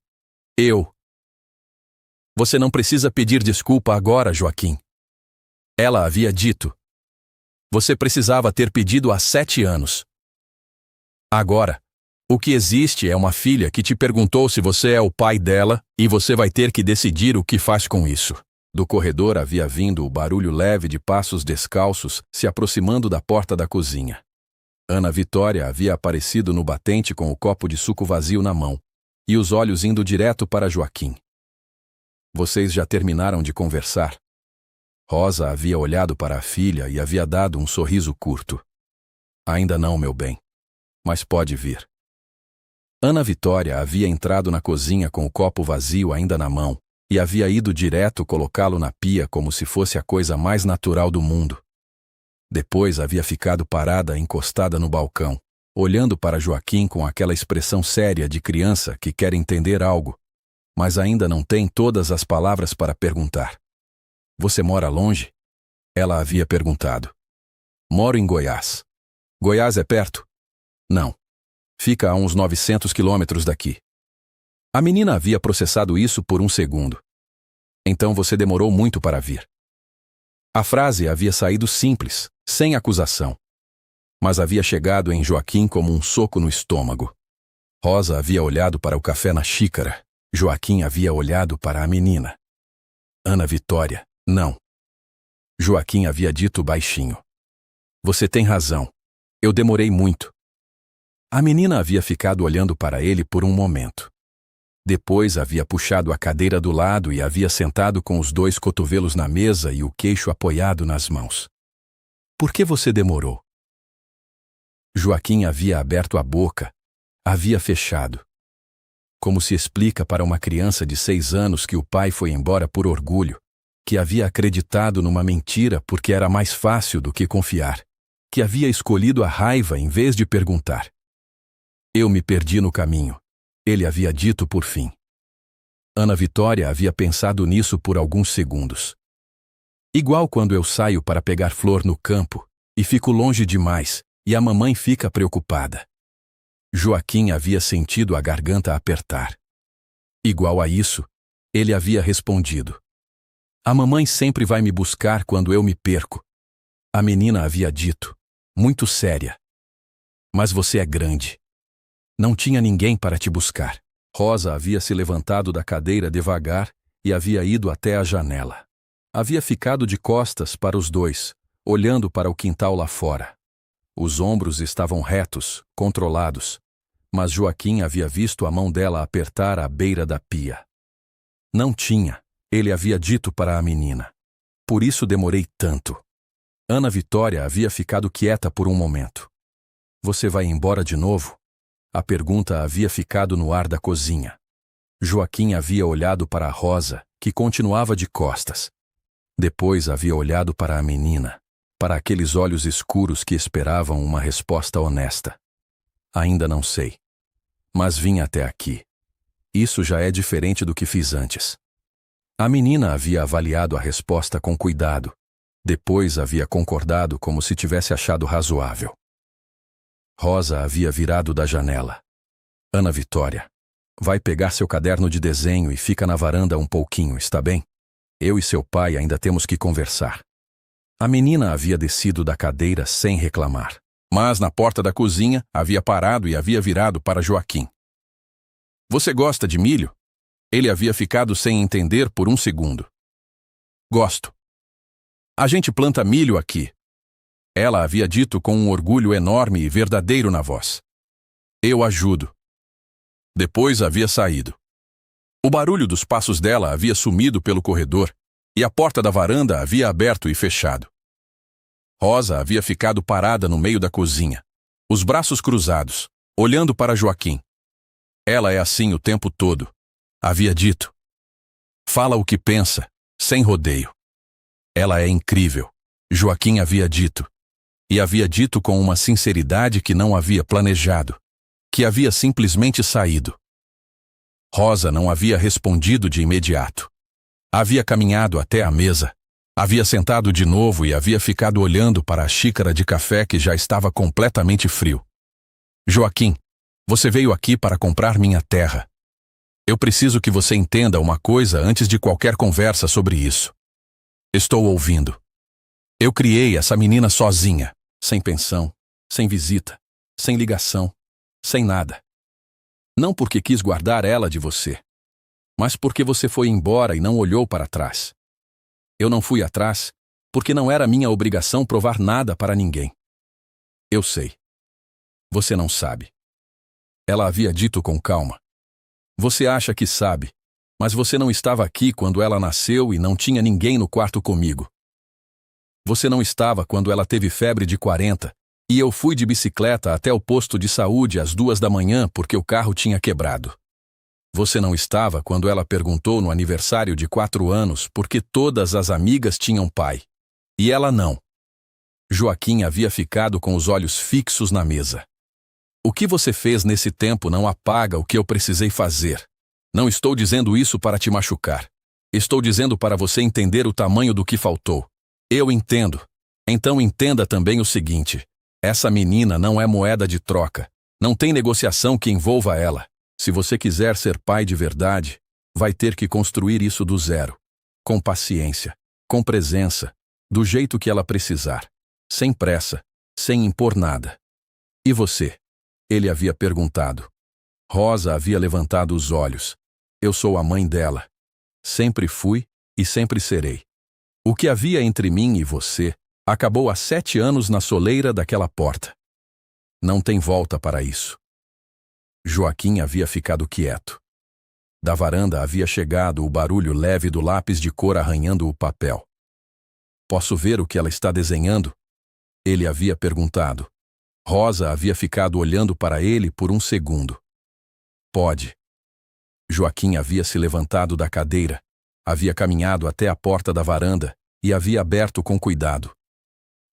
eu. Você não precisa pedir desculpa agora, Joaquim. Ela havia dito. Você precisava ter pedido há 7 anos. Agora, o que existe é uma filha que te perguntou se você é o pai dela e você vai ter que decidir o que faz com isso. Do corredor havia vindo o barulho leve de passos descalços se aproximando da porta da cozinha. Ana Vitória havia aparecido no batente com o copo de suco vazio na mão e os olhos indo direto para Joaquim. Vocês já terminaram de conversar? Rosa havia olhado para a filha e havia dado um sorriso curto. Ainda não, meu bem. Mas pode vir. Ana Vitória havia entrado na cozinha com o copo vazio ainda na mão e havia ido direto colocá-lo na pia como se fosse a coisa mais natural do mundo. Depois havia ficado parada encostada no balcão, olhando para Joaquim com aquela expressão séria de criança que quer entender algo, mas ainda não tem todas as palavras para perguntar. Você mora longe? Ela havia perguntado. Moro em Goiás. Goiás é perto? Não. Fica a uns 900 quilômetros daqui. A menina havia processado isso por um segundo. Então você demorou muito para vir. A frase havia saído simples, sem acusação. Mas havia chegado em Joaquim como um soco no estômago. Rosa havia olhado para o café na xícara. Joaquim havia olhado para a menina. Ana Vitória, não. Joaquim havia dito baixinho. Você tem razão. Eu demorei muito. A menina havia ficado olhando para ele por um momento. Depois havia puxado a cadeira do lado e havia sentado com os 2 cotovelos na mesa e o queixo apoiado nas mãos. Por que você demorou? Joaquim havia aberto a boca, havia fechado. Como se explica para uma criança de 6 anos que o pai foi embora por orgulho, que havia acreditado numa mentira porque era mais fácil do que confiar, que havia escolhido a raiva em vez de perguntar. Eu me perdi no caminho, ele havia dito por fim. Ana Vitória havia pensado nisso por alguns segundos. Igual quando eu saio para pegar flor no campo e fico longe demais e a mamãe fica preocupada. Joaquim havia sentido a garganta apertar. Igual a isso, ele havia respondido. A mamãe sempre vai me buscar quando eu me perco. A menina havia dito, muito séria. Mas você é grande. Não tinha ninguém para te buscar. Rosa havia se levantado da cadeira devagar e havia ido até a janela. Havia ficado de costas para os 2, olhando para o quintal lá fora. Os ombros estavam retos, controlados, mas Joaquim havia visto a mão dela apertar à beira da pia. Não tinha, ele havia dito para a menina. Por isso demorei tanto. Ana Vitória havia ficado quieta por um momento. Você vai embora de novo? A pergunta havia ficado no ar da cozinha. Joaquim havia olhado para a Rosa, que continuava de costas. Depois havia olhado para a menina, para aqueles olhos escuros que esperavam uma resposta honesta. Ainda não sei. Mas vim até aqui. Isso já é diferente do que fiz antes. A menina havia avaliado a resposta com cuidado. Depois havia concordado como se tivesse achado razoável. Rosa havia virado da janela. Ana Vitória, vai pegar seu caderno de desenho e fica na varanda um pouquinho, está bem? Eu e seu pai ainda temos que conversar. A menina havia descido da cadeira sem reclamar, mas na porta da cozinha havia parado e havia virado para Joaquim. Você gosta de milho? Ele havia ficado sem entender por um segundo. Gosto. A gente planta milho aqui. Ela havia dito com um orgulho enorme e verdadeiro na voz. Eu ajudo. Depois havia saído. O barulho dos passos dela havia sumido pelo corredor e a porta da varanda havia aberto e fechado. Rosa havia ficado parada no meio da cozinha, os braços cruzados, olhando para Joaquim. Ela é assim o tempo todo, havia dito. Fala o que pensa, sem rodeio. Ela é incrível, Joaquim havia dito. E havia dito com uma sinceridade que não havia planejado, que havia simplesmente saído. Rosa não havia respondido de imediato. Havia caminhado até a mesa, havia sentado de novo e havia ficado olhando para a xícara de café que já estava completamente frio. Joaquim, você veio aqui para comprar minha terra. Eu preciso que você entenda uma coisa antes de qualquer conversa sobre isso. Estou ouvindo. Eu criei essa menina sozinha. Sem pensão, sem visita, sem ligação, sem nada. Não porque quis guardar ela de você, mas porque você foi embora e não olhou para trás. Eu não fui atrás, porque não era minha obrigação provar nada para ninguém. Eu sei. Você não sabe. Ela havia dito com calma. Você acha que sabe, mas você não estava aqui quando ela nasceu e não tinha ninguém no quarto comigo. Você não estava quando ela teve febre de 40 e eu fui de bicicleta até o posto de saúde às 2 da manhã porque o carro tinha quebrado. Você não estava quando ela perguntou no aniversário de 4 anos porque todas as amigas tinham pai. E ela não. Joaquim havia ficado com os olhos fixos na mesa. O que você fez nesse tempo não apaga o que eu precisei fazer. Não estou dizendo isso para te machucar. Estou dizendo para você entender o tamanho do que faltou. Eu entendo. Então entenda também o seguinte. Essa menina não é moeda de troca. Não tem negociação que envolva ela. Se você quiser ser pai de verdade, vai ter que construir isso do zero. Com paciência, com presença, do jeito que ela precisar. Sem pressa, sem impor nada. E você? Ele havia perguntado. Rosa havia levantado os olhos. Eu sou a mãe dela. Sempre fui e sempre serei. O que havia entre mim e você acabou há 7 anos na soleira daquela porta. Não tem volta para isso. Joaquim havia ficado quieto. Da varanda havia chegado o barulho leve do lápis de cor arranhando o papel. Posso ver o que ela está desenhando? Ele havia perguntado. Rosa havia ficado olhando para ele por um segundo. Pode. Joaquim havia se levantado da cadeira, havia caminhado até a porta da varanda e havia aberto com cuidado.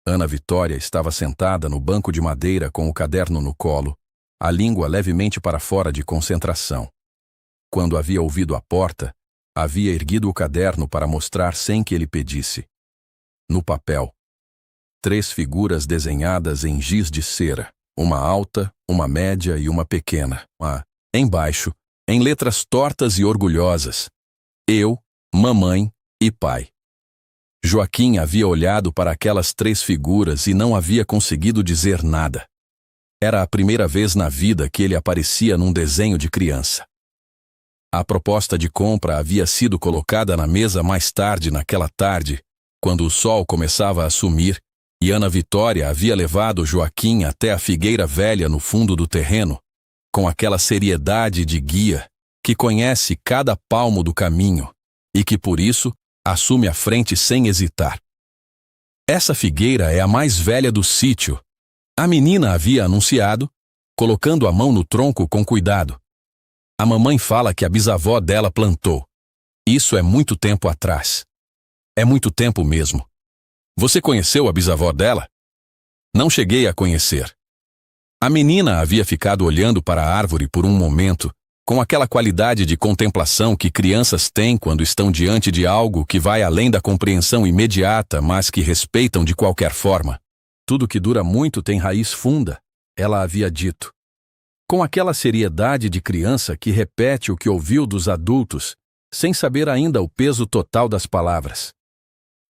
Ana Vitória estava sentada no banco de madeira com o caderno no colo, a língua levemente para fora de concentração. Quando havia ouvido a porta, havia erguido o caderno para mostrar sem que ele pedisse. No papel, 3 figuras desenhadas em giz de cera, uma alta, uma média e uma pequena. Embaixo, em letras tortas e orgulhosas, eu, mamãe e pai. Joaquim havia olhado para aquelas 3 figuras e não havia conseguido dizer nada. Era a primeira vez na vida que ele aparecia num desenho de criança. A proposta de compra havia sido colocada na mesa mais tarde naquela tarde, quando o sol começava a sumir, e Ana Vitória havia levado Joaquim até a figueira velha no fundo do terreno, com aquela seriedade de guia que conhece cada palmo do caminho e que, por isso, assume a frente sem hesitar. Essa figueira é a mais velha do sítio. A menina havia anunciado, colocando a mão no tronco com cuidado. A mamãe fala que a bisavó dela plantou. Isso é muito tempo atrás. É muito tempo mesmo. Você conheceu a bisavó dela? Não cheguei a conhecer. A menina havia ficado olhando para a árvore por um momento, com aquela qualidade de contemplação que crianças têm quando estão diante de algo que vai além da compreensão imediata, mas que respeitam de qualquer forma. Tudo que dura muito tem raiz funda, ela havia dito. Com aquela seriedade de criança que repete o que ouviu dos adultos, sem saber ainda o peso total das palavras.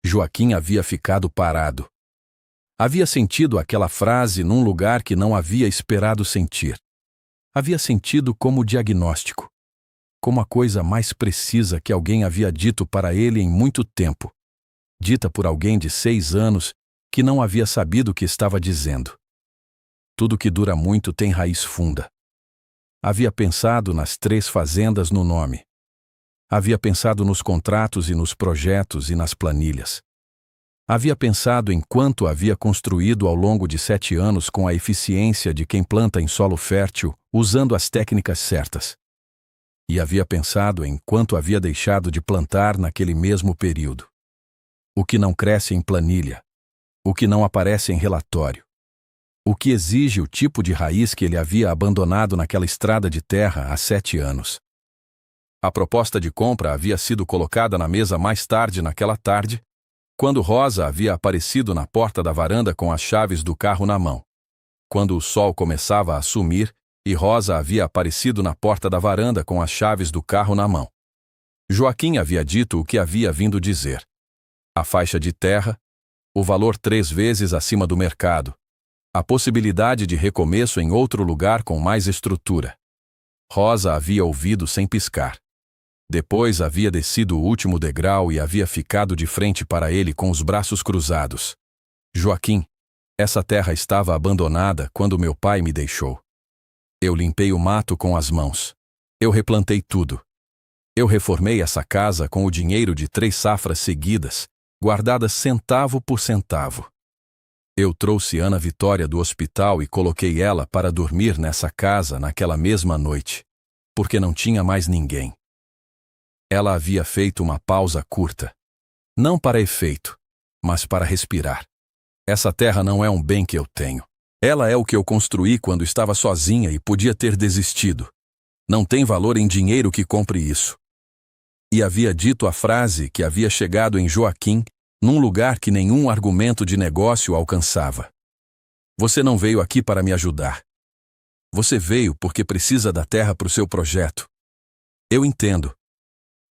Joaquim havia ficado parado. Havia sentido aquela frase num lugar que não havia esperado sentir. Havia sentido como diagnóstico, como a coisa mais precisa que alguém havia dito para ele em muito tempo, dita por alguém de 6 anos que não havia sabido o que estava dizendo. Tudo que dura muito tem raiz funda. Havia pensado nas 3 fazendas no nome. Havia pensado nos contratos e nos projetos e nas planilhas. Havia pensado em quanto havia construído ao longo de 7 anos com a eficiência de quem planta em solo fértil, usando as técnicas certas. E havia pensado em quanto havia deixado de plantar naquele mesmo período. O que não cresce em planilha, o que não aparece em relatório, o que exige o tipo de raiz que ele havia abandonado naquela estrada de terra há 7 anos. A proposta de compra havia sido colocada na mesa mais tarde naquela tarde, quando Rosa havia aparecido na porta da varanda com as chaves do carro na mão. Quando o sol começava a sumir e Rosa havia aparecido na porta da varanda com as chaves do carro na mão. Joaquim havia dito o que havia vindo dizer. A faixa de terra, o valor 3 vezes acima do mercado, a possibilidade de recomeço em outro lugar com mais estrutura. Rosa havia ouvido sem piscar. Depois havia descido o último degrau e havia ficado de frente para ele com os braços cruzados. Joaquim, essa terra estava abandonada quando meu pai me deixou. Eu limpei o mato com as mãos. Eu replantei tudo. Eu reformei essa casa com o dinheiro de 3 safras seguidas, guardadas centavo por centavo. Eu trouxe Ana Vitória do hospital e coloquei ela para dormir nessa casa naquela mesma noite, porque não tinha mais ninguém. Ela havia feito uma pausa curta. Não para efeito, mas para respirar. Essa terra não é um bem que eu tenho. Ela é o que eu construí quando estava sozinha e podia ter desistido. Não tem valor em dinheiro que compre isso. E havia dito a frase que havia chegado em Joaquim num lugar que nenhum argumento de negócio alcançava. Você não veio aqui para me ajudar. Você veio porque precisa da terra para o seu projeto. Eu entendo.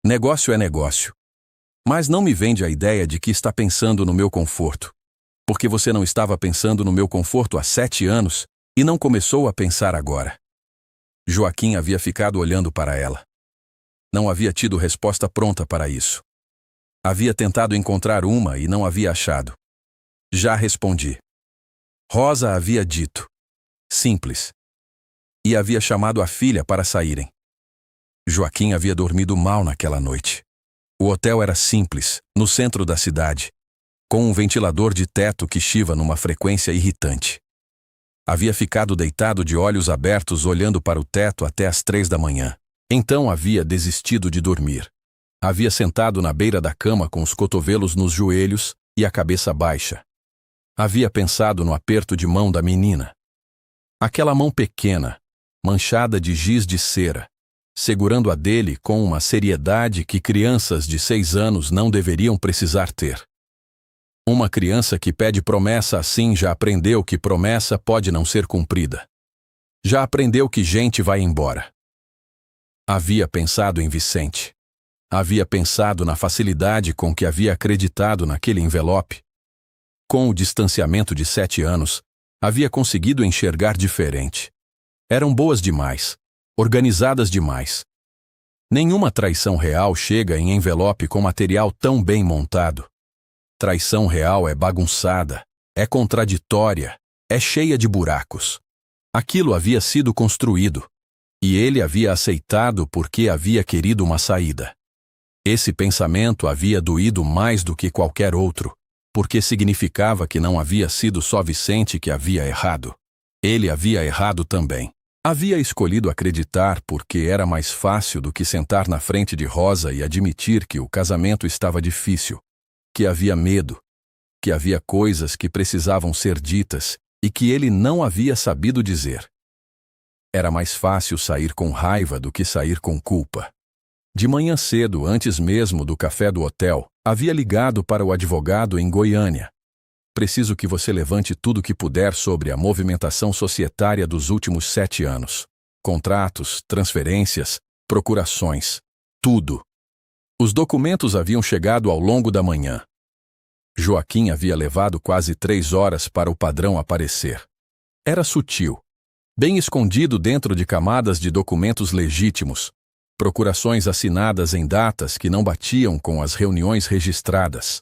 Negócio é negócio. Mas não me vende a ideia de que está pensando no meu conforto. Porque você não estava pensando no meu conforto há 7 anos e não começou a pensar agora. Joaquim havia ficado olhando para ela. Não havia tido resposta pronta para isso. Havia tentado encontrar uma e não havia achado. Já respondi. Rosa havia dito. Simples. E havia chamado a filha para saírem. Joaquim havia dormido mal naquela noite. O hotel era simples, no centro da cidade, com um ventilador de teto que chiva numa frequência irritante. Havia ficado deitado de olhos abertos olhando para o teto até às 3 da manhã. Então havia desistido de dormir. Havia sentado na beira da cama com os cotovelos nos joelhos e a cabeça baixa. Havia pensado no aperto de mão da menina. Aquela mão pequena, manchada de giz de cera, segurando a dele com uma seriedade que crianças de 6 anos não deveriam precisar ter. Uma criança que pede promessa assim já aprendeu que promessa pode não ser cumprida. Já aprendeu que gente vai embora. Havia pensado em Vicente. Havia pensado na facilidade com que havia acreditado naquele envelope. Com o distanciamento de 7 anos, havia conseguido enxergar diferente. Eram boas demais, organizadas demais. Nenhuma traição real chega em envelope com material tão bem montado. Traição real é bagunçada, é contraditória, é cheia de buracos. Aquilo havia sido construído. E ele havia aceitado porque havia querido uma saída. Esse pensamento havia doído mais do que qualquer outro, porque significava que não havia sido só Vicente que havia errado. Ele havia errado também. Havia escolhido acreditar porque era mais fácil do que sentar na frente de Rosa e admitir que o casamento estava difícil, que havia medo, que havia coisas que precisavam ser ditas e que ele não havia sabido dizer. Era mais fácil sair com raiva do que sair com culpa. De manhã cedo, antes mesmo do café do hotel, havia ligado para o advogado em Goiânia. Preciso que você levante tudo o que puder sobre a movimentação societária dos últimos 7 anos. Contratos, transferências, procurações, tudo. Os documentos haviam chegado ao longo da manhã. Joaquim havia levado quase 3 horas para o padrão aparecer. Era sutil, bem escondido dentro de camadas de documentos legítimos, procurações assinadas em datas que não batiam com as reuniões registradas,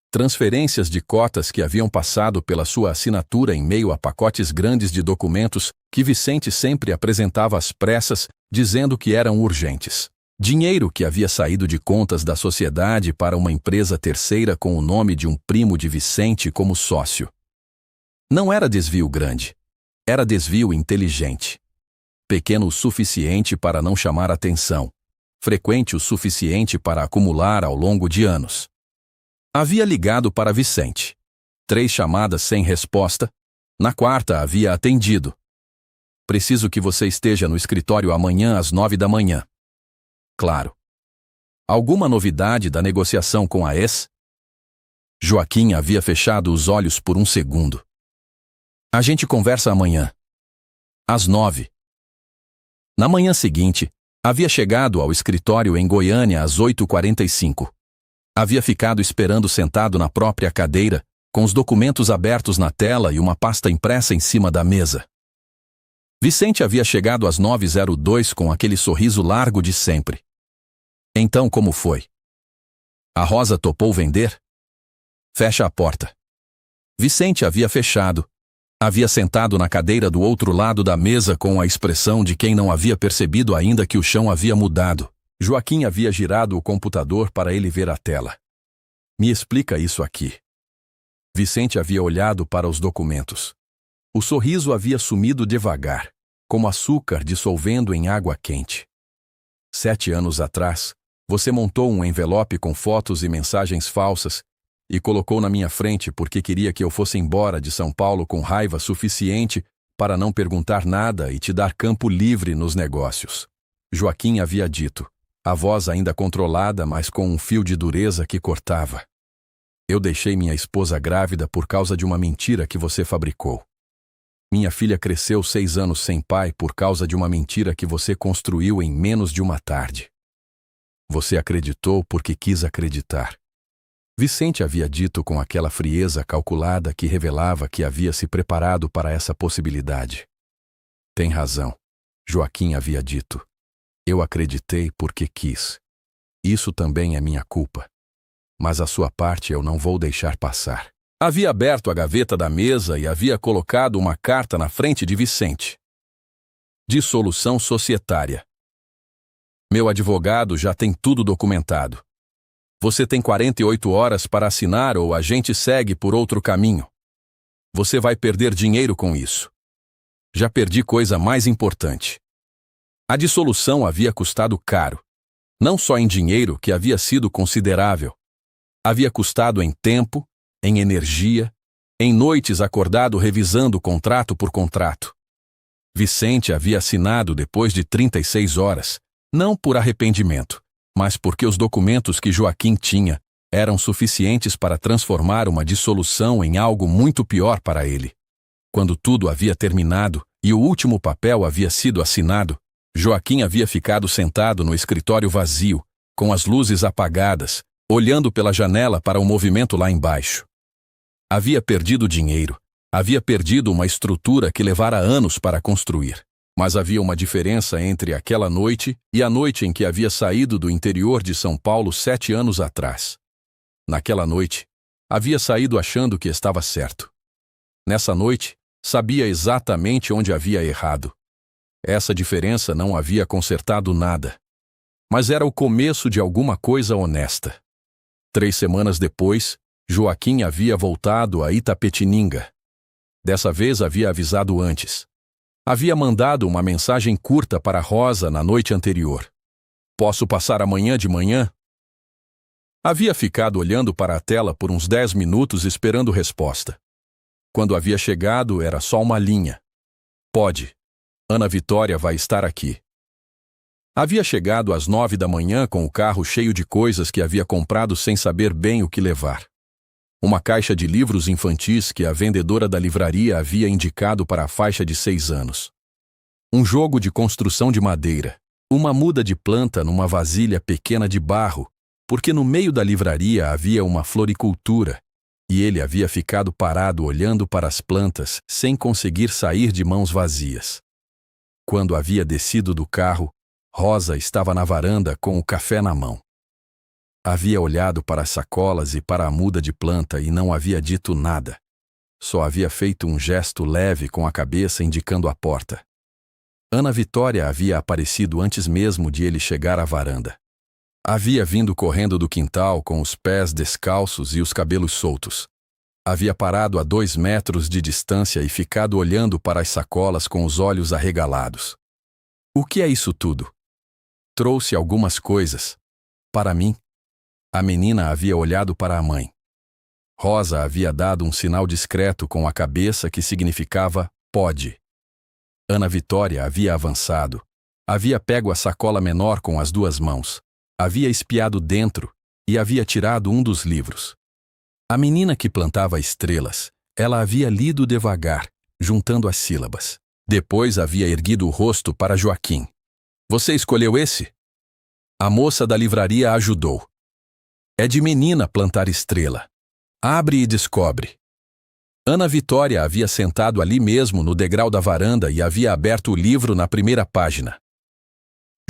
transferências de cotas que haviam passado pela sua assinatura em meio a pacotes grandes de documentos que Vicente sempre apresentava às pressas, dizendo que eram urgentes. Dinheiro que havia saído de contas da sociedade para uma empresa terceira com o nome de um primo de Vicente como sócio. Não era desvio grande, era desvio inteligente. Pequeno o suficiente para não chamar atenção, frequente o suficiente para acumular ao longo de anos. Havia ligado para Vicente. 3 chamadas sem resposta. Na 4ª havia atendido. Preciso que você esteja no escritório amanhã às 9 da manhã. Claro. Alguma novidade da negociação com a ex? Joaquim havia fechado os olhos por um segundo. A gente conversa amanhã. Às 9. Na manhã seguinte, havia chegado ao escritório em Goiânia às 8h45. Havia ficado esperando sentado na própria cadeira, com os documentos abertos na tela e uma pasta impressa em cima da mesa. Vicente havia chegado às 9h02 com aquele sorriso largo de sempre. Então como foi? A Rosa topou vender? Fecha a porta. Vicente havia fechado. Havia sentado na cadeira do outro lado da mesa com a expressão de quem não havia percebido ainda que o chão havia mudado. Joaquim havia girado o computador para ele ver a tela. Me explica isso aqui. Vicente havia olhado para os documentos. O sorriso havia sumido devagar, como açúcar dissolvendo em água quente. 7 anos atrás, você montou um envelope com fotos e mensagens falsas e colocou na minha frente porque queria que eu fosse embora de São Paulo com raiva suficiente para não perguntar nada e te dar campo livre nos negócios. Joaquim havia dito, a voz ainda controlada, mas com um fio de dureza que cortava. Eu deixei minha esposa grávida por causa de uma mentira que você fabricou. Minha filha cresceu 6 anos sem pai por causa de uma mentira que você construiu em menos de uma tarde. Você acreditou porque quis acreditar. Vicente havia dito com aquela frieza calculada que revelava que havia se preparado para essa possibilidade. Tem razão, Joaquim havia dito. Eu acreditei porque quis. Isso também é minha culpa. Mas a sua parte eu não vou deixar passar. Havia aberto a gaveta da mesa e havia colocado uma carta na frente de Vicente. Dissolução societária. Meu advogado já tem tudo documentado. Você tem 48 horas para assinar ou a gente segue por outro caminho. Você vai perder dinheiro com isso. Já perdi coisa mais importante. A dissolução havia custado caro. Não só em dinheiro, que havia sido considerável. Havia custado em tempo, em energia, em noites acordado revisando contrato por contrato. Vicente havia assinado depois de 36 horas, não por arrependimento, mas porque os documentos que Joaquim tinha eram suficientes para transformar uma dissolução em algo muito pior para ele. Quando tudo havia terminado e o último papel havia sido assinado, Joaquim havia ficado sentado no escritório vazio, com as luzes apagadas, olhando pela janela para o movimento lá embaixo. Havia perdido dinheiro, havia perdido uma estrutura que levara anos para construir. Mas havia uma diferença entre aquela noite e a noite em que havia saído do interior de São Paulo 7 anos atrás. Naquela noite, havia saído achando que estava certo. Nessa noite, sabia exatamente onde havia errado. Essa diferença não havia consertado nada. Mas era o começo de alguma coisa honesta. 3 semanas depois, Joaquim havia voltado a Itapetininga. Dessa vez havia avisado antes. Havia mandado uma mensagem curta para Rosa na noite anterior. Posso passar amanhã de manhã? Havia ficado olhando para a tela por uns 10 minutos esperando resposta. Quando havia chegado, era só uma linha. Pode. Ana Vitória vai estar aqui. Havia chegado às 9 da manhã com o carro cheio de coisas que havia comprado sem saber bem o que levar. Uma caixa de livros infantis que a vendedora da livraria havia indicado para a faixa de 6 anos. Um jogo de construção de madeira. Uma muda de planta numa vasilha pequena de barro, porque no meio da livraria havia uma floricultura, e ele havia ficado parado olhando para as plantas sem conseguir sair de mãos vazias. Quando havia descido do carro, Rosa estava na varanda com o café na mão. Havia olhado para as sacolas e para a muda de planta e não havia dito nada. Só havia feito um gesto leve com a cabeça indicando a porta. Ana Vitória havia aparecido antes mesmo de ele chegar à varanda. Havia vindo correndo do quintal com os pés descalços e os cabelos soltos. Havia parado a 2 metros de distância e ficado olhando para as sacolas com os olhos arregalados. O que é isso tudo? Trouxe algumas coisas. Para mim. A menina havia olhado para a mãe. Rosa havia dado um sinal discreto com a cabeça que significava pode. Ana Vitória havia avançado. Havia pego a sacola menor com as 2 mãos. Havia espiado dentro e havia tirado um dos livros. A menina que plantava estrelas, ela havia lido devagar, juntando as sílabas. Depois havia erguido o rosto para Joaquim. Você escolheu esse? A moça da livraria ajudou. É de menina plantar estrela. Abre e descobre. Ana Vitória havia sentado ali mesmo no degrau da varanda e havia aberto o livro na primeira página.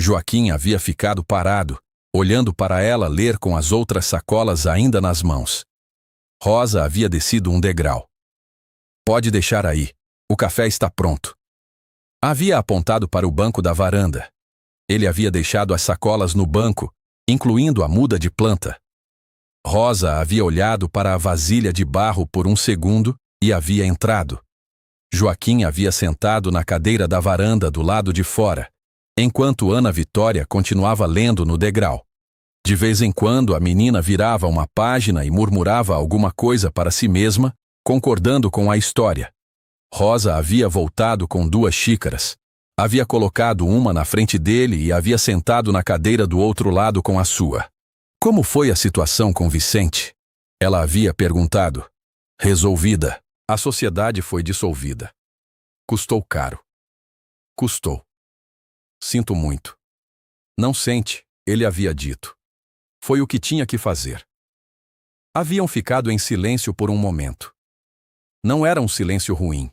Joaquim havia ficado parado, olhando para ela ler com as outras sacolas ainda nas mãos. Rosa havia descido um degrau. Pode deixar aí. O café está pronto. Havia apontado para o banco da varanda. Ele havia deixado as sacolas no banco, incluindo a muda de planta. Rosa havia olhado para a vasilha de barro por um segundo e havia entrado. Joaquim havia sentado na cadeira da varanda do lado de fora, enquanto Ana Vitória continuava lendo no degrau. De vez em quando a menina virava uma página e murmurava alguma coisa para si mesma, concordando com a história. Rosa havia voltado com 2 xícaras. Havia colocado uma na frente dele e havia sentado na cadeira do outro lado com a sua. Como foi a situação com Vicente? Ela havia perguntado. Resolvida. A sociedade foi dissolvida. Custou caro. Custou. Sinto muito. Não sente, ele havia dito. Foi o que tinha que fazer. Haviam ficado em silêncio por um momento. Não era um silêncio ruim.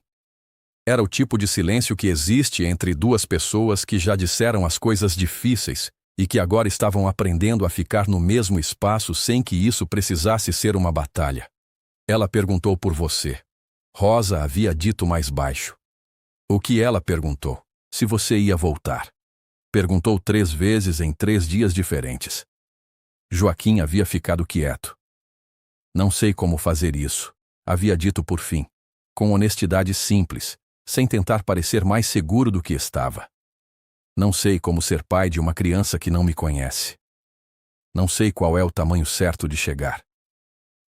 Era o tipo de silêncio que existe entre 2 pessoas que já disseram as coisas difíceis e que agora estavam aprendendo a ficar no mesmo espaço sem que isso precisasse ser uma batalha. Ela perguntou por você. Rosa havia dito mais baixo. O que ela perguntou? Se você ia voltar. Perguntou 3 vezes em 3 dias diferentes. Joaquim havia ficado quieto. Não sei como fazer isso, havia dito por fim, com honestidade simples, sem tentar parecer mais seguro do que estava. Não sei como ser pai de uma criança que não me conhece. Não sei qual é o tamanho certo de chegar.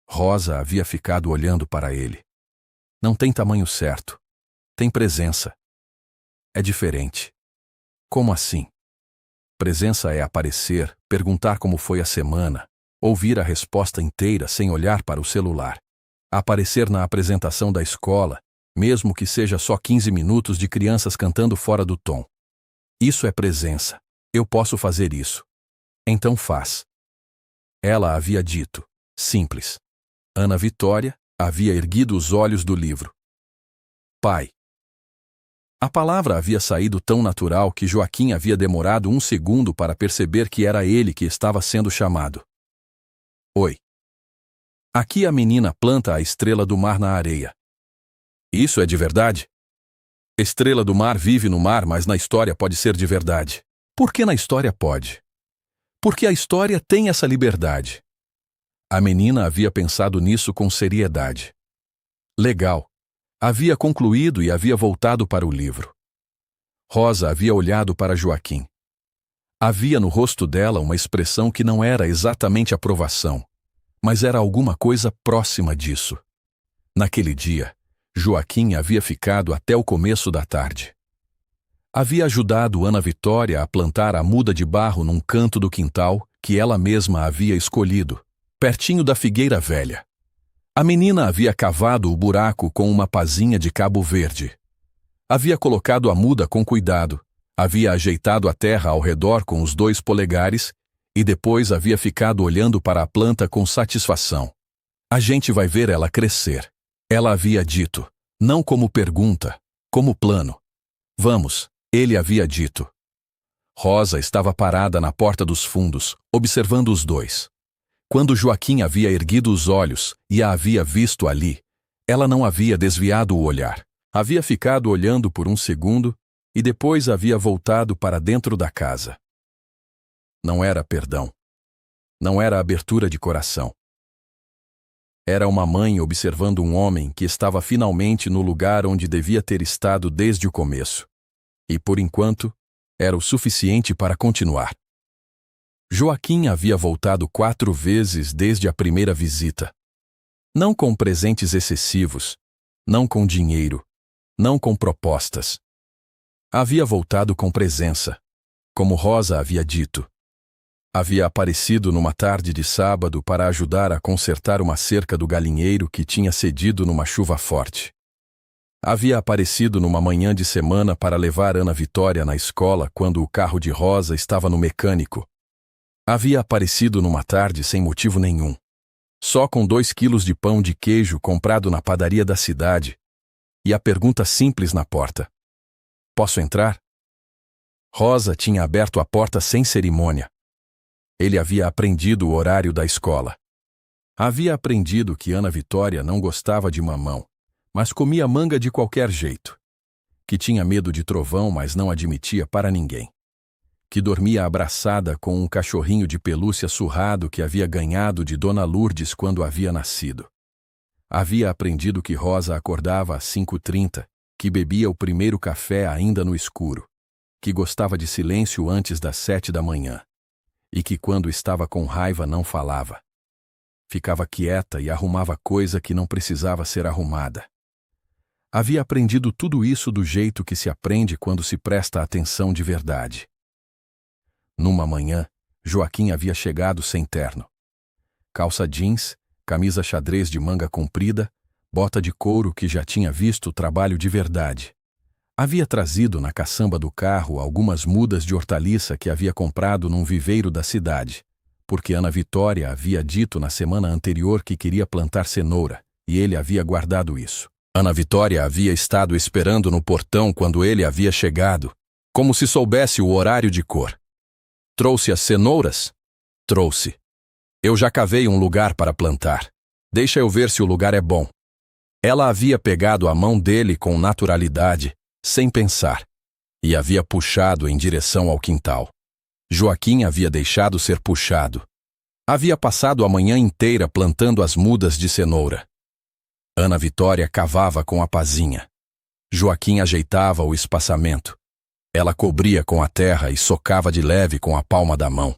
Rosa havia ficado olhando para ele. Não tem tamanho certo. Tem presença. É diferente. Como assim? Presença é aparecer, perguntar como foi a semana, ouvir a resposta inteira sem olhar para o celular. Aparecer na apresentação da escola, mesmo que seja só 15 minutos de crianças cantando fora do tom. Isso é presença. Eu posso fazer isso. Então faz. Ela havia dito. Simples. Ana Vitória havia erguido os olhos do livro. Pai. A palavra havia saído tão natural que Joaquim havia demorado 1 segundo para perceber que era ele que estava sendo chamado. Oi. Aqui a menina planta a estrela do mar na areia. Isso é de verdade? Estrela do mar vive no mar, mas na história pode ser de verdade. Por que na história pode? Porque a história tem essa liberdade. A menina havia pensado nisso com seriedade. Legal. Havia concluído e havia voltado para o livro. Rosa havia olhado para Joaquim. Havia no rosto dela uma expressão que não era exatamente aprovação, mas era alguma coisa próxima disso. Naquele dia, Joaquim havia ficado até o começo da tarde. Havia ajudado Ana Vitória a plantar a muda de barro num canto do quintal que ela mesma havia escolhido, pertinho da figueira velha. A menina havia cavado o buraco com uma pazinha de cabo verde. Havia colocado a muda com cuidado, havia ajeitado a terra ao redor com os 2 polegares e depois havia ficado olhando para a planta com satisfação. A gente vai ver ela crescer. Ela havia dito, não como pergunta, como plano. Vamos, ele havia dito. Rosa estava parada na porta dos fundos, observando os dois. Quando Joaquim havia erguido os olhos e a havia visto ali, ela não havia desviado o olhar. Havia ficado olhando por um segundo e depois havia voltado para dentro da casa. Não era perdão. Não era abertura de coração. Era uma mãe observando um homem que estava finalmente no lugar onde devia ter estado desde o começo. E, por enquanto, era o suficiente para continuar. Joaquim havia voltado 4 vezes desde a primeira visita. Não com presentes excessivos, não com dinheiro, não com propostas. Havia voltado com presença, como Rosa havia dito. Havia aparecido numa tarde de sábado para ajudar a consertar uma cerca do galinheiro que tinha cedido numa chuva forte. Havia aparecido numa manhã de semana para levar Ana Vitória na escola quando o carro de Rosa estava no mecânico. Havia aparecido numa tarde sem motivo nenhum, só com 2 quilos de pão de queijo comprado na padaria da cidade, e a pergunta simples na porta: "Posso entrar?" Rosa tinha aberto a porta sem cerimônia. Ele havia aprendido o horário da escola. Havia aprendido que Ana Vitória não gostava de mamão, mas comia manga de qualquer jeito. Que tinha medo de trovão, mas não admitia para ninguém. Que dormia abraçada com um cachorrinho de pelúcia surrado que havia ganhado de Dona Lourdes quando havia nascido. Havia aprendido que Rosa acordava às 5h30, que bebia o primeiro café ainda no escuro, que gostava de silêncio antes das 7 da manhã, e que quando estava com raiva não falava. Ficava quieta e arrumava coisa que não precisava ser arrumada. Havia aprendido tudo isso do jeito que se aprende quando se presta atenção de verdade. Numa manhã, Joaquim havia chegado sem terno. Calça jeans, camisa xadrez de manga comprida, bota de couro que já tinha visto trabalho de verdade. Havia trazido na caçamba do carro algumas mudas de hortaliça que havia comprado num viveiro da cidade, porque Ana Vitória havia dito na semana anterior que queria plantar cenoura, e ele havia guardado isso. Ana Vitória havia estado esperando no portão quando ele havia chegado, como se soubesse o horário de cor. Trouxe as cenouras? Trouxe. Eu já cavei um lugar para plantar. Deixa eu ver se o lugar é bom. Ela havia pegado a mão dele com naturalidade, sem pensar, e havia puxado em direção ao quintal. Joaquim havia deixado ser puxado. Havia passado a manhã inteira plantando as mudas de cenoura. Ana Vitória cavava com a pazinha. Joaquim ajeitava o espaçamento. Ela cobria com a terra e socava de leve com a palma da mão.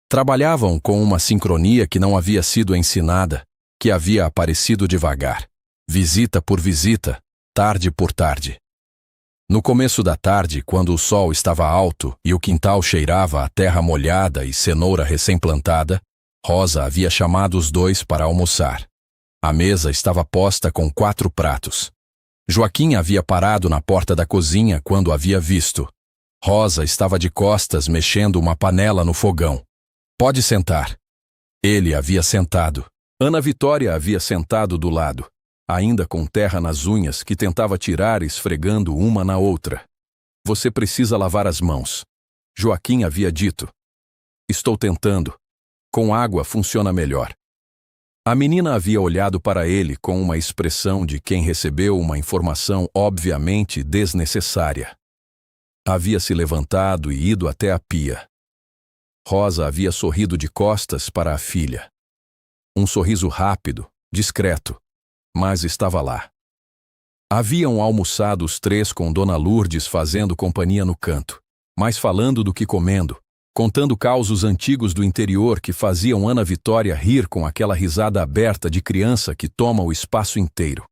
Trabalhavam com uma sincronia que não havia sido ensinada, que havia aparecido devagar, visita por visita, tarde por tarde. No começo da tarde, quando o sol estava alto e o quintal cheirava a terra molhada e cenoura recém-plantada, Rosa havia chamado os 2 para almoçar. A mesa estava posta com 4 pratos. Joaquim havia parado na porta da cozinha quando havia visto. Rosa estava de costas mexendo uma panela no fogão. "Pode sentar." Ele havia sentado. Ana Vitória havia sentado do lado, ainda com terra nas unhas que tentava tirar esfregando uma na outra. "Você precisa lavar as mãos." Joaquim havia dito. "Estou tentando. Com água funciona melhor." A menina havia olhado para ele com uma expressão de quem recebeu uma informação obviamente desnecessária. Havia se levantado e ido até a pia. Rosa havia sorrido de costas para a filha. Um sorriso rápido, discreto, mas estava lá. Haviam almoçado os três com Dona Lourdes fazendo companhia no canto, mais falando do que comendo, contando causos antigos do interior que faziam Ana Vitória rir com aquela risada aberta de criança que toma o espaço inteiro.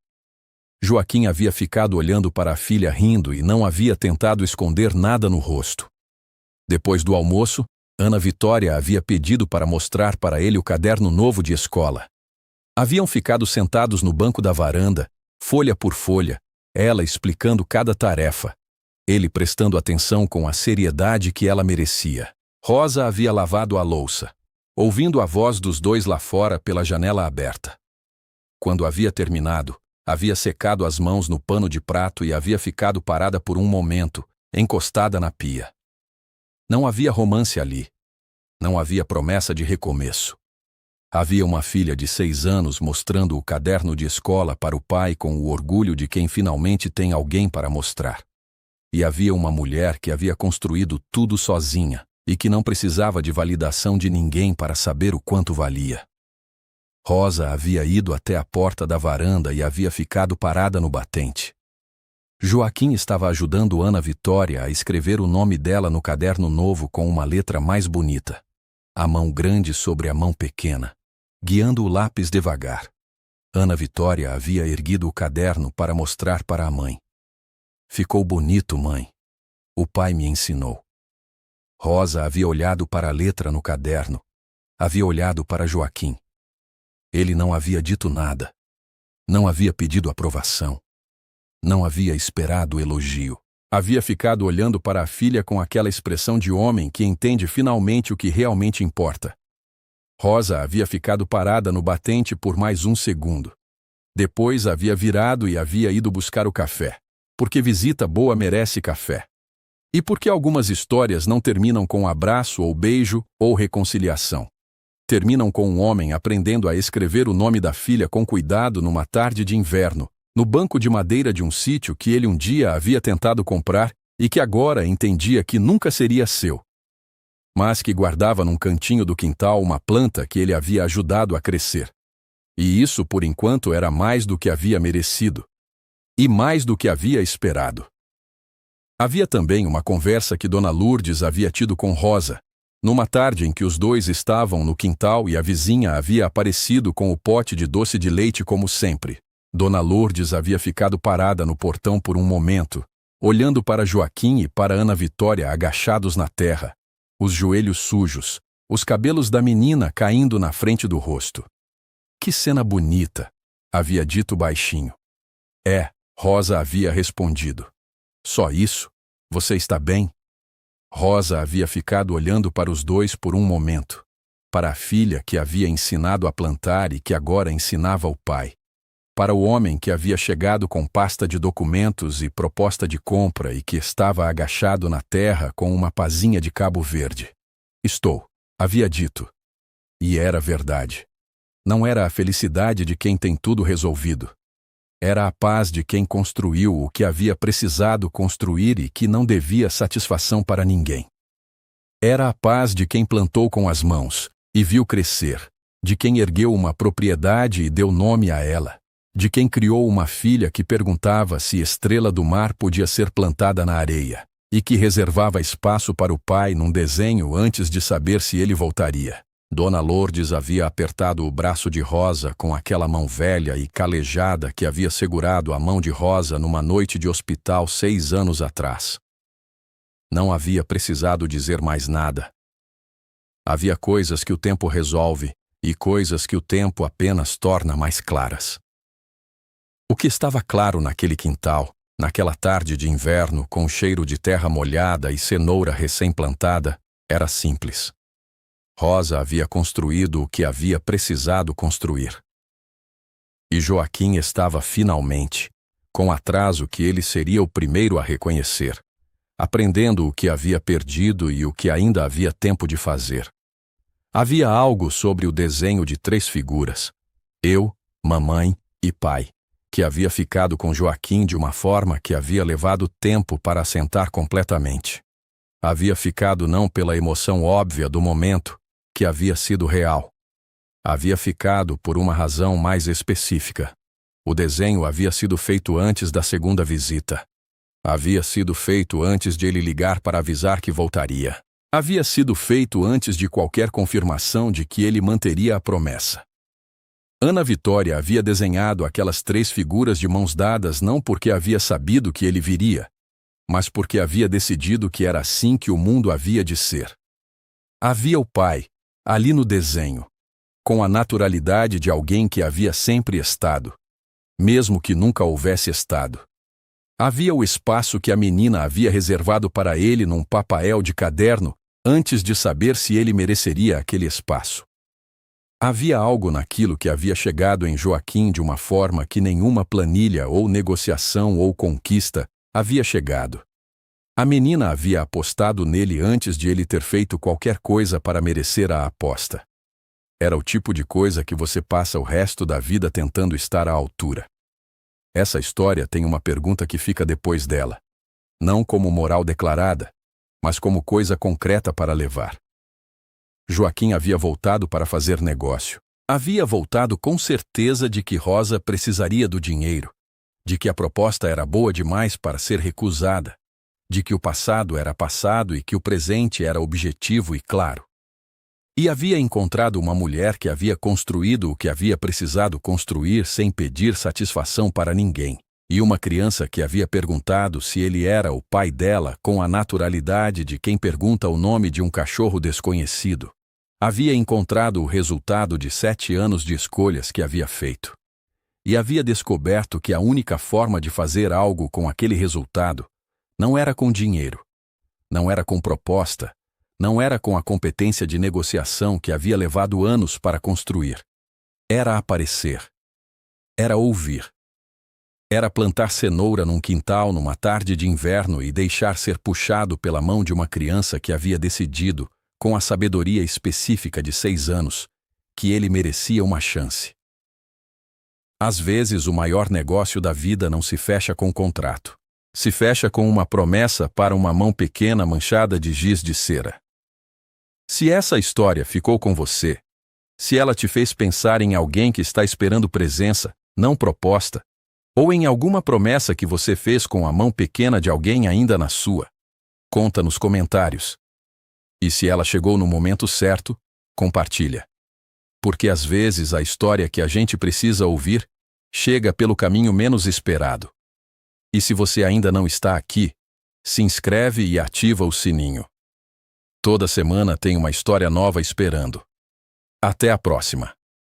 Joaquim havia ficado olhando para a filha rindo e não havia tentado esconder nada no rosto. Depois do almoço, Ana Vitória havia pedido para mostrar para ele o caderno novo de escola. Haviam ficado sentados no banco da varanda, folha por folha, ela explicando cada tarefa, ele prestando atenção com a seriedade que ela merecia. Rosa havia lavado a louça, ouvindo a voz dos dois lá fora pela janela aberta. Quando havia terminado, havia secado as mãos no pano de prato e havia ficado parada por um momento, encostada na pia. Não havia romance ali. Não havia promessa de recomeço. Havia uma filha de 6 anos mostrando o caderno de escola para o pai com o orgulho de quem finalmente tem alguém para mostrar. E havia uma mulher que havia construído tudo sozinha e que não precisava de validação de ninguém para saber o quanto valia. Rosa havia ido até a porta da varanda e havia ficado parada no batente. Joaquim estava ajudando Ana Vitória a escrever o nome dela no caderno novo com uma letra mais bonita. A mão grande sobre a mão pequena, guiando o lápis devagar. Ana Vitória havia erguido o caderno para mostrar para a mãe. Ficou bonito, mãe. O pai me ensinou. Rosa havia olhado para a letra no caderno. Havia olhado para Joaquim. Ele não havia dito nada. Não havia pedido aprovação. Não havia esperado elogio. Havia ficado olhando para a filha com aquela expressão de homem que entende finalmente o que realmente importa. Rosa havia ficado parada no batente por mais um segundo. Depois havia virado e havia ido buscar o café. Porque visita boa merece café. E porque algumas histórias não terminam com abraço ou beijo ou reconciliação. Terminam com um homem aprendendo a escrever o nome da filha com cuidado numa tarde de inverno, no banco de madeira de um sítio que ele um dia havia tentado comprar e que agora entendia que nunca seria seu. Mas que guardava num cantinho do quintal uma planta que ele havia ajudado a crescer. E isso, por enquanto, era mais do que havia merecido. E mais do que havia esperado. Havia também uma conversa que Dona Lourdes havia tido com Rosa, numa tarde em que os dois estavam no quintal e a vizinha havia aparecido com o pote de doce de leite como sempre. Dona Lourdes havia ficado parada no portão por um momento, olhando para Joaquim e para Ana Vitória agachados na terra, os joelhos sujos, os cabelos da menina caindo na frente do rosto. Que cena bonita, havia dito baixinho. É, Rosa havia respondido. Só isso? Você está bem? Rosa havia ficado olhando para os dois por um momento, para a filha que havia ensinado a plantar e que agora ensinava o pai, para o homem que havia chegado com pasta de documentos e proposta de compra e que estava agachado na terra com uma pazinha de Cabo Verde. Estou, havia dito. E era verdade. Não era a felicidade de quem tem tudo resolvido. Era a paz de quem construiu o que havia precisado construir e que não devia satisfação para ninguém. Era a paz de quem plantou com as mãos e viu crescer, de quem ergueu uma propriedade e deu nome a ela, de quem criou uma filha que perguntava se estrela do mar podia ser plantada na areia, e que reservava espaço para o pai num desenho antes de saber se ele voltaria. Dona Lourdes havia apertado o braço de Rosa com aquela mão velha e calejada que havia segurado a mão de Rosa numa noite de hospital 6 anos atrás. Não havia precisado dizer mais nada. Havia coisas que o tempo resolve e coisas que o tempo apenas torna mais claras. O que estava claro naquele quintal, naquela tarde de inverno com cheiro de terra molhada e cenoura recém-plantada, era simples. Rosa havia construído o que havia precisado construir. E Joaquim estava finalmente, com atraso que ele seria o primeiro a reconhecer, aprendendo o que havia perdido e o que ainda havia tempo de fazer. Havia algo sobre o desenho de 3 figuras, Eu, mamãe e pai, que havia ficado com Joaquim de uma forma que havia levado tempo para assentar completamente. Havia ficado não pela emoção óbvia do momento, que havia sido real. Havia ficado por uma razão mais específica. O desenho havia sido feito antes da segunda visita. Havia sido feito antes de ele ligar para avisar que voltaria. Havia sido feito antes de qualquer confirmação de que ele manteria a promessa. Ana Vitória havia desenhado aquelas 3 figuras de mãos dadas não porque havia sabido que ele viria, mas porque havia decidido que era assim que o mundo havia de ser. Havia o pai, ali no desenho, com a naturalidade de alguém que havia sempre estado, mesmo que nunca houvesse estado. Havia o espaço que a menina havia reservado para ele num papel de caderno antes de saber se ele mereceria aquele espaço. Havia algo naquilo que havia chegado em Joaquim de uma forma que nenhuma planilha ou negociação ou conquista havia chegado. A menina havia apostado nele antes de ele ter feito qualquer coisa para merecer a aposta. Era o tipo de coisa que você passa o resto da vida tentando estar à altura. Essa história tem uma pergunta que fica depois dela. Não como moral declarada, mas como coisa concreta para levar. Joaquim havia voltado para fazer negócio. Havia voltado com certeza de que Rosa precisaria do dinheiro, de que a proposta era boa demais para ser recusada, de que o passado era passado e que o presente era objetivo e claro. E havia encontrado uma mulher que havia construído o que havia precisado construir sem pedir satisfação para ninguém, e uma criança que havia perguntado se ele era o pai dela com a naturalidade de quem pergunta o nome de um cachorro desconhecido. Havia encontrado o resultado de 7 anos de escolhas que havia feito. E havia descoberto que a única forma de fazer algo com aquele resultado não era com dinheiro, não era com proposta, não era com a competência de negociação que havia levado anos para construir. Era aparecer. Era ouvir. Era plantar cenoura num quintal numa tarde de inverno e deixar ser puxado pela mão de uma criança que havia decidido, com a sabedoria específica de 6 anos, que ele merecia uma chance. Às vezes, o maior negócio da vida não se fecha com contrato. Se fecha com uma promessa para uma mão pequena manchada de giz de cera. Se essa história ficou com você, se ela te fez pensar em alguém que está esperando presença, não proposta, ou em alguma promessa que você fez com a mão pequena de alguém ainda na sua, conta nos comentários. E se ela chegou no momento certo, compartilha. Porque às vezes a história que a gente precisa ouvir chega pelo caminho menos esperado. E se você ainda não está aqui, se inscreve e ativa o sininho. Toda semana tem uma história nova esperando. Até a próxima!